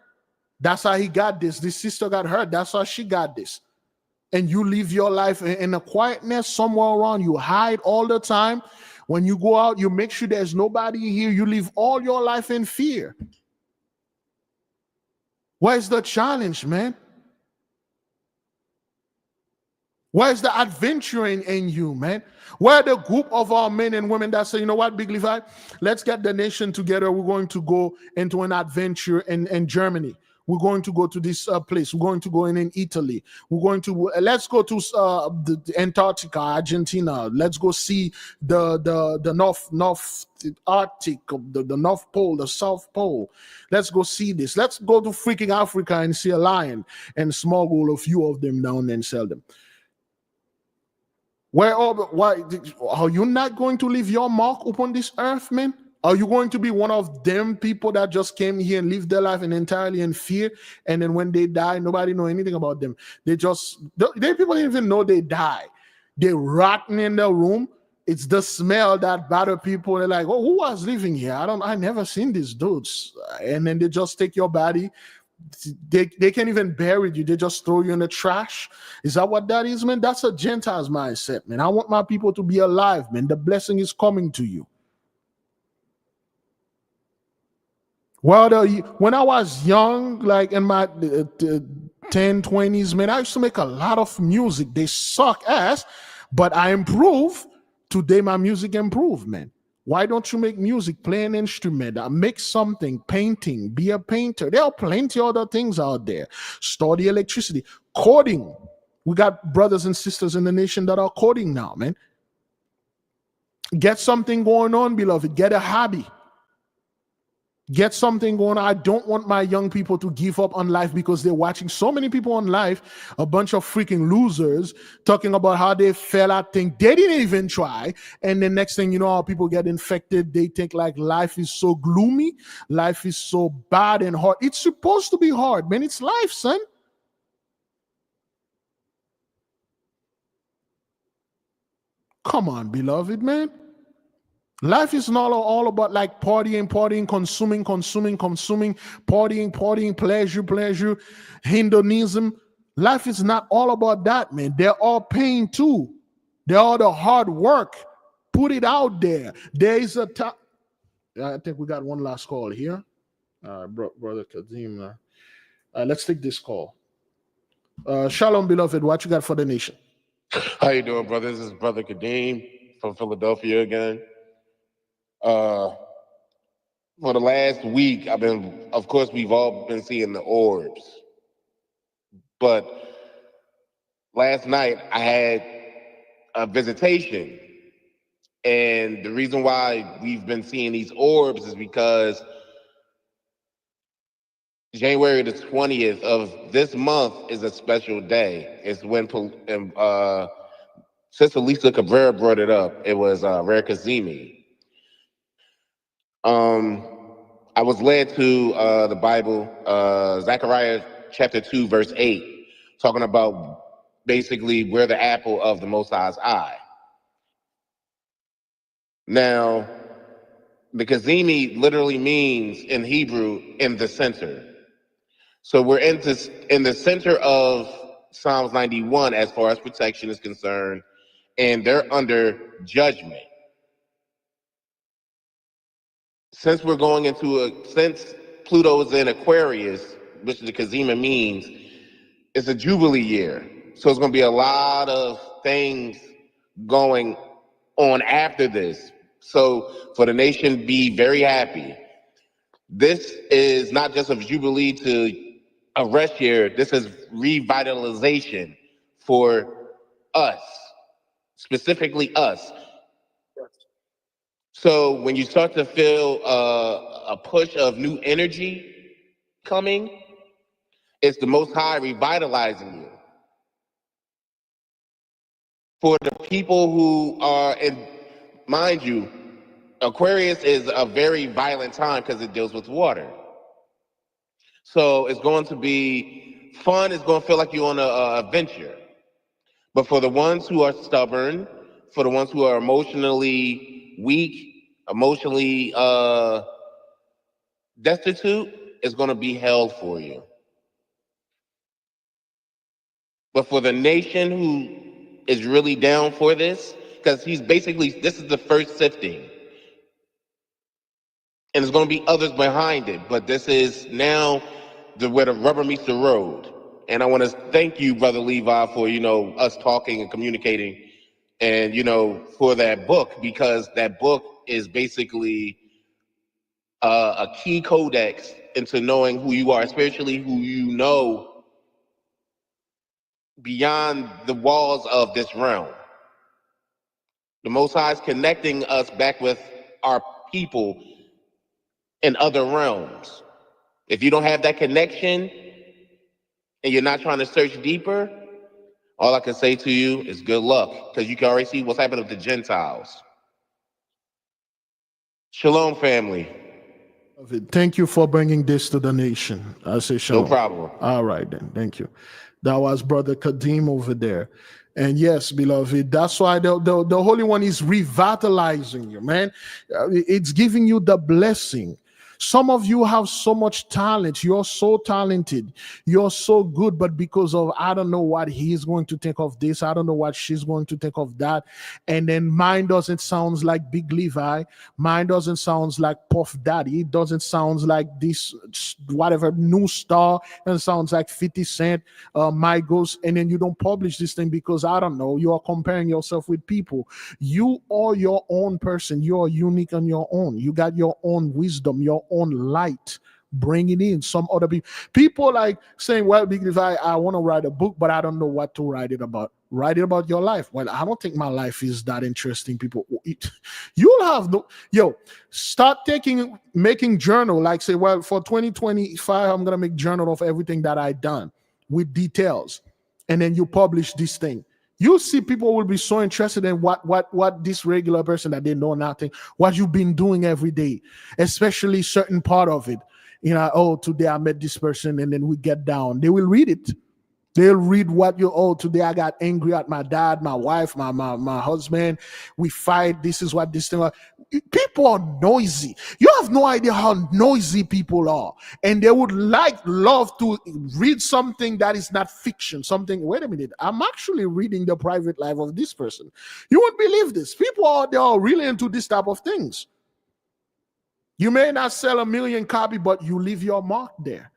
That's how he got this. This sister got hurt. That's how she got this. And you live your life in a quietness somewhere around. You hide all the time. When you go out, you make sure there's nobody here. You live all your life in fear. Where's the challenge, man? Where's the adventure in you, man? Where the group of our men and women that say, you know what, Big Levi, let's get the nation together. We're going to go into an adventure in Germany. We're going to go to this place. We're going to go in Italy. We're going to let's go to the Antarctica, Argentina. Let's go see the North Arctic, the North Pole, the South Pole. Let's go see this. Let's go to freaking Africa and see a lion and smuggle a few of them down and sell them. Why are you not going to leave your mark upon this earth, man? Are you going to be one of them people that just came here and lived their life entirely in fear, and then when they die, nobody know anything about them? People didn't even know they die. They rotten in the room. It's the smell that bother people. They're like, oh, who was living here? I never seen these dudes. And then they just take your body. They can't even bury you. They just throw you in the trash. Is that what that is, man? That's a Gentile's mindset, man. I want my people to be alive, man. The blessing is coming to you. Well, when I was young, like in my 10-20s, man, I used to make a lot of music. They suck ass, but I improved. Today, my music improved, man. Why don't you make music, play an instrument, make something, painting, be a painter? There are plenty of other things out there. Study electricity, coding. We got brothers and sisters in the nation that are coding now, man. Get something going on, beloved. Get a hobby. Get something going on. I don't want my young people to give up on life because they're watching so many people on life, a bunch of freaking losers talking about how they fell at things they didn't even try. And the next thing you know, people get infected. They think like life is so gloomy. Life is so bad and hard. It's supposed to be hard, man. It's life, son. Come on, beloved, man. Life is not all about like partying, consuming, partying, pleasure, hedonism. Life is not all about that, man. They're all pain too. They're all the hard work. Put it out there. There is a time. I think we got one last call here. Brother Kadim. Let's take this call. Shalom, beloved. What you got for the nation? How you doing, brother? This is Brother Kadim from Philadelphia again. For the last week, of course, we've all been seeing the orbs. But last night, I had a visitation. And the reason why we've been seeing these orbs is because January the 20th of this month is a special day. It's when Sister Lisa Cabrera brought it up. It was Rare Kazemi. I was led to the Bible, Zechariah chapter 2, verse 8, talking about basically we're the apple of the Most High's eye. Now, the Kazemi literally means in Hebrew, in the center. So we're in the center of Psalms 91 as far as protection is concerned, and they're under judgment. Since Pluto is in Aquarius, which the Kazima means, it's a Jubilee year. So it's going to be a lot of things going on after this. So for the nation, be very happy. This is not just a Jubilee to a rest year. This is revitalization for us, specifically us. So when you start to feel a push of new energy coming, it's the Most High revitalizing you. For the people who are, and mind you, Aquarius is a very violent time because it deals with water. So it's going to be fun. It's going to feel like you're on an adventure. But for the ones who are stubborn, for the ones who are emotionally weak, emotionally destitute, it's going to be hell for you. But for the nation who is really down for this, because this is the first sifting. And there's going to be others behind it, but this is now where the rubber meets the road. And I want to thank you, Brother Levi, for, us talking and communicating and, for that book, because that book is basically a key codex into knowing who you are, especially who you know beyond the walls of this realm. The Most High is connecting us back with our people in other realms. If you don't have that connection and you're not trying to search deeper, all I can say to you is good luck, because you can already see what's happening with the Gentiles. Shalom, family. Thank you for bringing this to the nation. I say shalom. No problem. All right, then. Thank you. That was Brother Kadim over there. And yes, beloved, that's why the Holy One is revitalizing you, man. It's giving you the blessing. Some of you have so much talent. You're so talented. You're so good, but because of, I don't know what he's going to think of this. I don't know what she's going to think of that. And then mine doesn't sound like Big Levi. Mine doesn't sound like Puff Daddy. It doesn't sound like this, whatever, new star. It sounds like 50 Cent, Migos. And then you don't publish this thing because, I don't know, you are comparing yourself with people. You are your own person. You are unique on your own. You got your own wisdom, your own light. Bring it in. Some other people like saying, well, Big Levi, I want to write a book, but I don't know what to write it about. Write it about your life. Well, I don't think my life is that interesting. People, you'll have start making journal, like say, well, for 2025 I'm gonna make journal of everything that I done with details, and then you publish this thing. You'll see people will be so interested in what this regular person that they know nothing, what you've been doing every day, especially certain part of it. Today I met this person, and then we get down. They will read it. They'll read what today I got angry at my dad, my wife, my husband. We fight. This is what this thing was. People are noisy. You have no idea how noisy people are. And they would love to read something that is not fiction. Something, wait a minute, I'm actually reading the private life of this person. You won't believe this. People they are really into this type of things. You may not sell 1 million copies, but you leave your mark there.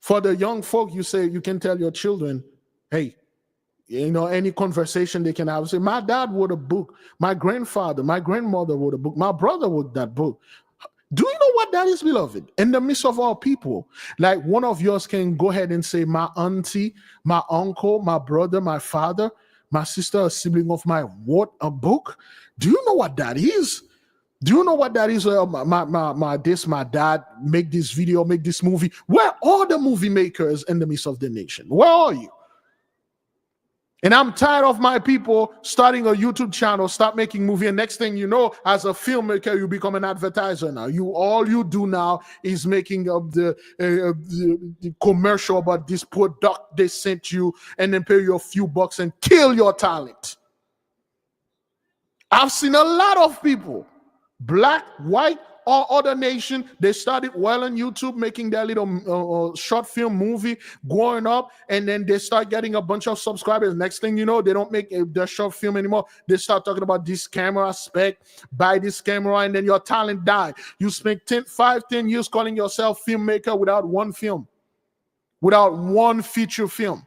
For the young folk, you say, you can tell your children, hey, you know, any conversation they can have. Say, my dad wrote a book. My grandfather, my grandmother wrote a book. My brother wrote that book. Do you know what that is, beloved? In the midst of all people, like one of yours can go ahead and say, my auntie, my uncle, my brother, my father, my sister, a sibling of mine wrote a book. Do you know what that is? Do you know what that is? My dad make this video, make this movie. Where are the movie makers in the midst of the nation? Where are you? And I'm tired of my people starting a YouTube channel, start making movie, and next thing you know, as a filmmaker, you become an advertiser now. All you do now is making the commercial about this product they sent you, and then pay you a few bucks and kill your talent. I've seen a lot of people, black, white, or other nation, they started well on YouTube, making their little short film movie, growing up, and then they start getting a bunch of subscribers. Next thing you know, they don't make their short film anymore. They start talking about this camera spec, buy this camera, and then your talent die. You spend 5-10 years calling yourself filmmaker without one film, without one feature film.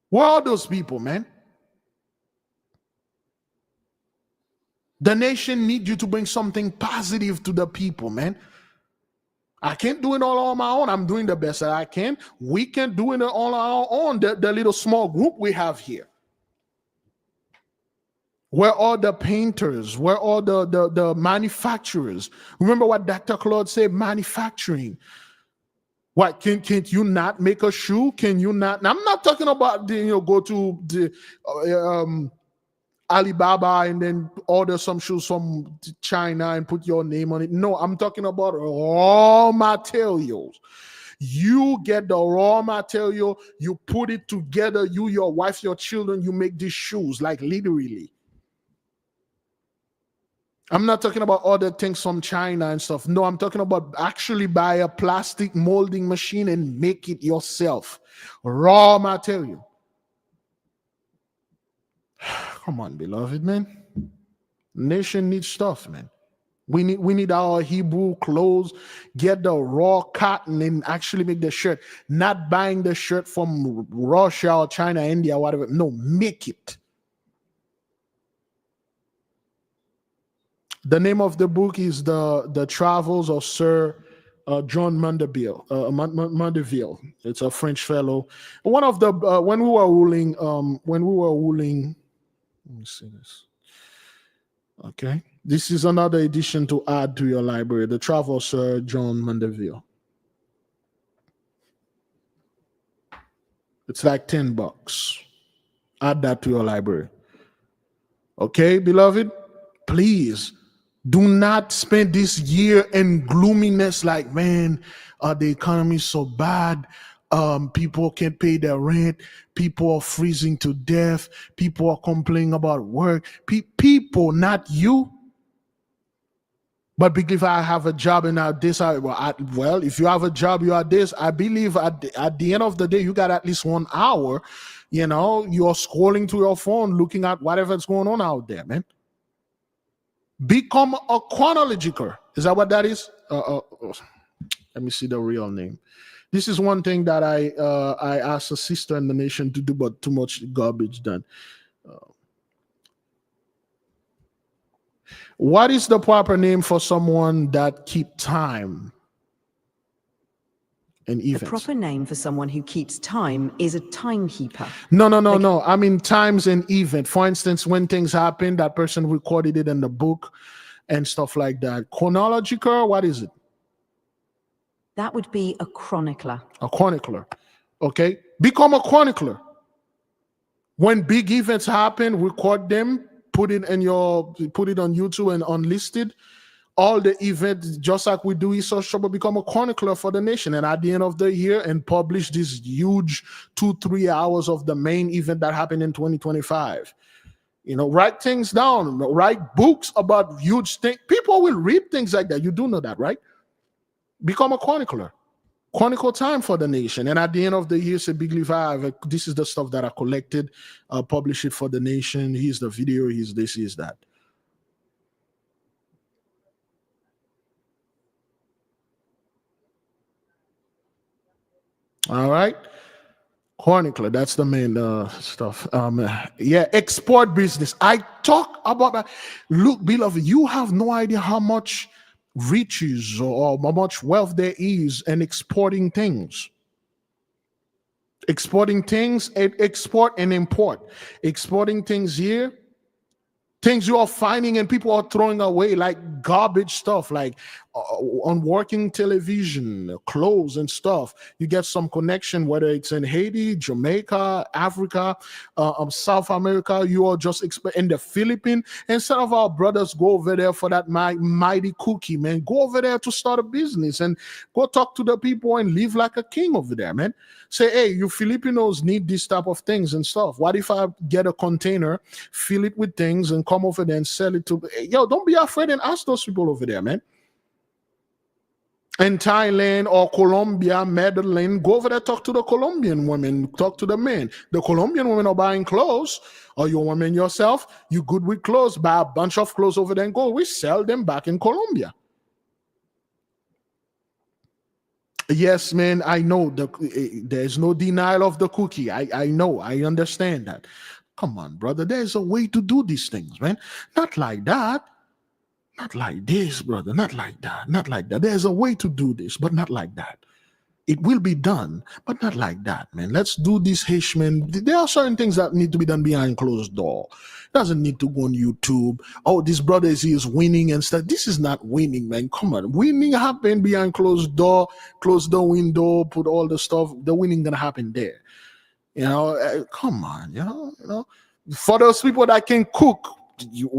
Where are those people, man? The nation needs you to bring something positive to the people, man. I can't do it all on my own. I'm doing the best that I can. We can't do it all on our own, the little small group we have here. Where are the painters? Where are the manufacturers? Remember what Dr. Claude said, manufacturing. What, can't you not make a shoe? Can you not? Now, I'm not talking about, go to the Alibaba and then order some shoes from China and put your name on it. No, I'm talking about raw materials. You get the raw material, you put it together, you, your wife, your children, you make these shoes, like literally. I'm not talking about other things from China and stuff. No, I'm talking about actually buy a plastic molding machine and make it yourself. Raw material. Come on, beloved, man. Nation needs stuff, man. We need our Hebrew clothes, get the raw cotton and actually make the shirt. Not buying the shirt from Russia or China, India, whatever. No, make it. The name of the book is the Travels of Sir John Mandeville. It's a French fellow. One of the when we were ruling, let me see this. Okay, this is another edition to add to your library. The Travels of Sir John Mandeville. It's like $10. Add that to your library. Okay, beloved, please. Do not spend this year in gloominess like, man, the economy is so bad. People can't pay their rent. People are freezing to death. People are complaining about work. People, not you. But because I have a job and now this, well, if you have a job, you are this. I believe at the end of the day, you got at least 1 hour. You know, you're scrolling through your phone, looking at whatever's going on out there, man. Become a chronological. Is that what that is? Let me see the real name. This is one thing that I asked a sister in the nation to do, but too much garbage done. What is the proper name for someone that keep time and events? The proper name for someone who keeps time is a timekeeper. No. I mean times and event. For instance, when things happen, that person recorded it in the book and stuff like that. Chronological, what is it? That would be a chronicler. A chronicler. Okay. Become a chronicler. When big events happen, record them, put it on YouTube and unlisted. All the events, just like we do Esau's Trouble, become a chronicler for the nation. And at the end of the year, and publish this huge 2-3 hours of the main event that happened in 2025. You know, write things down, write books about huge things. People will read things like that. You do know that, right? Become a chronicler. Chronicle time for the nation. And at the end of the year, say, Big Levi, this is the stuff that I collected, publish it for the nation. Here's the video, here's this, here's that. All right. Chronicler, that's the main stuff. Yeah, export business. I talk about that. Look, beloved, you have no idea how much riches or how much wealth there is in exporting things. Exporting things, export and import. Exporting things here, things you are finding and people are throwing away like garbage stuff, like on working television, clothes and stuff. You get some connection, whether it's in Haiti, Jamaica, Africa, South America. You are just in the Philippines. And some of our brothers go over there for that mighty cookie, man. Go over there to start a business and go talk to the people and live like a king over there, man. Say, hey, you Filipinos need this type of things and stuff. What if I get a container, fill it with things, and come over there and sell it to... Yo, don't be afraid and ask those people over there, man. In Thailand or Colombia, Medellin, go over there, talk to the Colombian women, talk to the men. The Colombian women are buying clothes, or you women yourself, you good with clothes, buy a bunch of clothes over there and go, we sell them back in Colombia. Yes, man, I know there's no denial of the cookie. I know, I understand that. Come on, brother, there's a way to do these things, man. Not like that. Not like this, brother. Not like that. Not like that. There's a way to do this, but not like that. It will be done, but not like that, man. Let's do this, man. There are certain things that need to be done behind closed door. Doesn't need to go on YouTube. Oh, this brother is winning and stuff. This is not winning, man. Come on. Winning happen behind closed door, close the window, put all the stuff. The winning gonna happen there. You know, come on, you know. For those people that can cook,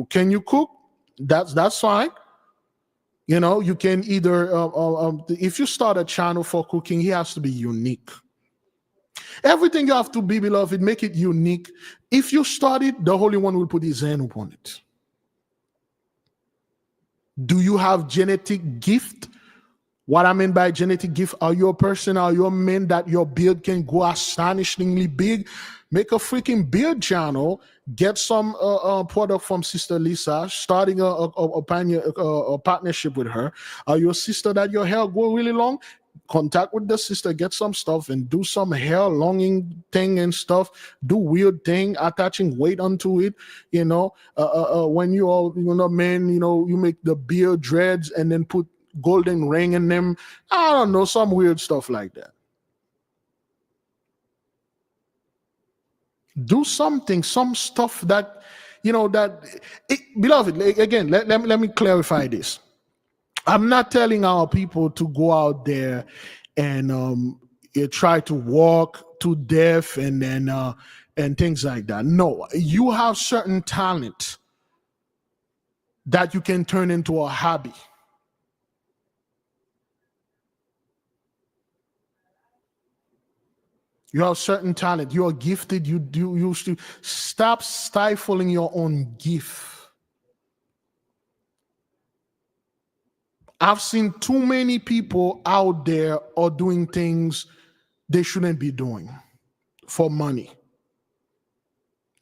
can you cook? That's fine. You know, you can either, if you start a channel for cooking, it has to be unique. Everything you have to be, beloved, make it unique. If you start it, the Holy One will put his hand upon it. Do you have genetic gift? What I mean by genetic gift, are you a person, are you a man that your beard can go astonishingly big? Make a freaking beard channel. Get some product from Sister Lisa, starting a partnership with her. Are you a sister that your hair go really long? Contact with the sister, get some stuff and do some hair longing thing and stuff. Do weird thing, attaching weight onto it. You know, when you are, men, you make the beard dreads and then put golden ring in them. I don't know, some weird stuff like that. Do something, some stuff that, beloved, again, let me clarify this. I'm not telling our people to go out there and try to walk to death and things like that. No, you have certain talent that you can turn into a hobby. You have certain talent. You are gifted. You used to stop stifling your own gift. I've seen too many people out there are doing things they shouldn't be doing for money.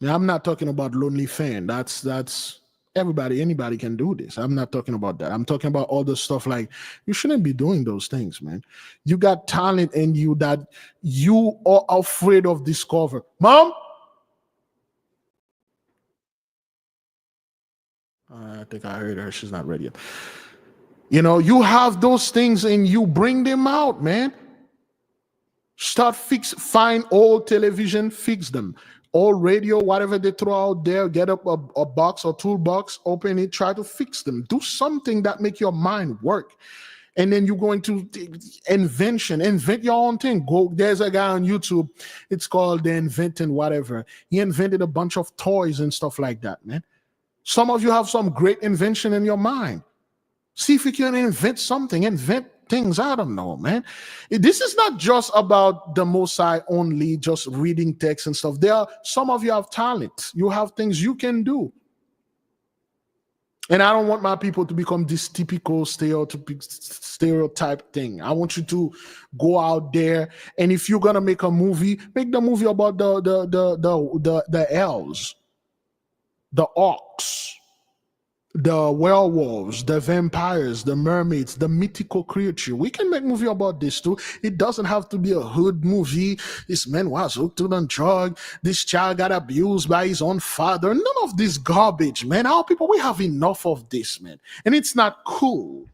Now, I'm not talking about lonely fan. That's anybody can do this. I'm not talking about that. I'm talking about all the stuff like you shouldn't be doing those things, man. You got talent in you that you are afraid of discover. Mom? I think I heard her. She's not ready yet. You have those things and you bring them out, man. Find old television, fix them. Old radio, whatever they throw out there, get up a box or toolbox, open it, try to fix them. Do something that make your mind work. And then you're going to invent your own thing. There's a guy on YouTube, it's called The Inventing Whatever. He invented a bunch of toys and stuff like that, man. Some of you have some great invention in your mind. See if you can invent something, invent things. I don't know, man. This is not just about the Most High only, just reading text and stuff. Some of you have talent. You have things you can do. And I don't want my people to become this typical stereotype thing. I want you to go out there, and if you're gonna make a movie, make the movie about the elves, the orcs, the werewolves, the vampires, the mermaids, the mythical creature. We can make movie about this too. It doesn't have to be a hood movie. This man was hooked on drug. This child got abused by his own father. None of this garbage, man. Our people, we have enough of this, man. And it's not cool.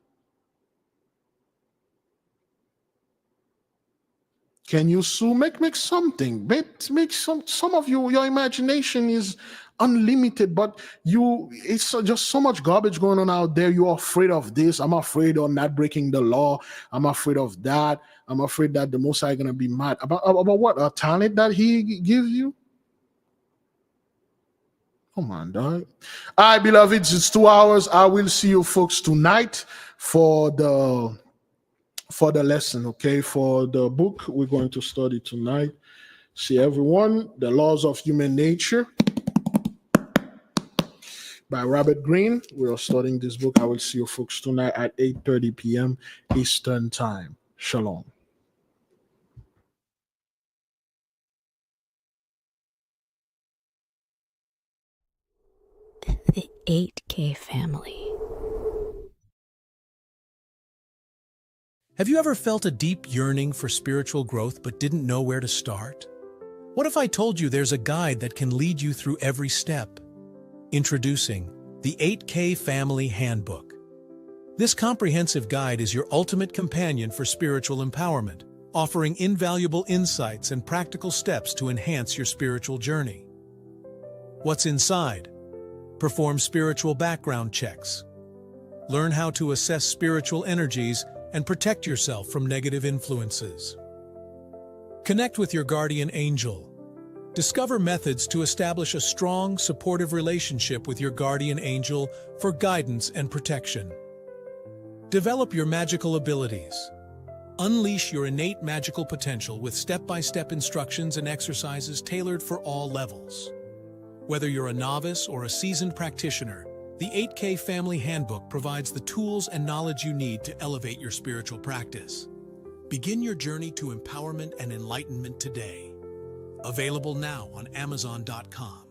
Can you sue? Make something. Make some of you, your imagination is unlimited, but it's just so much garbage going on out there. You're afraid of this. I'm afraid of not breaking the law. I'm afraid of that. I'm afraid that the Most High is going to be mad. About what? A talent that he gives you? Come on, dog. All right, beloveds, it's 2 hours. I will see you folks tonight for the lesson, okay? For the book we're going to study tonight. See everyone, The Laws of Human Nature by Robert Greene. We are studying this book. I will see you folks tonight at 8:30 p.m. Eastern Time. Shalom. The 8K family. Have you ever felt a deep yearning for spiritual growth but didn't know where to start? What if I told you there's a guide that can lead you through every step? Introducing the 8K Family Handbook. This comprehensive guide is your ultimate companion for spiritual empowerment, offering invaluable insights and practical steps to enhance your spiritual journey. What's inside? Perform spiritual background checks. Learn how to assess spiritual energies and protect yourself from negative influences. Connect with your guardian angel. Discover methods to establish a strong, supportive relationship with your guardian angel for guidance and protection. Develop your magical abilities. Unleash your innate magical potential with step-by-step instructions and exercises tailored for all levels. Whether you're a novice or a seasoned practitioner, the 8K Family Handbook provides the tools and knowledge you need to elevate your spiritual practice. Begin your journey to empowerment and enlightenment today. Available now on Amazon.com.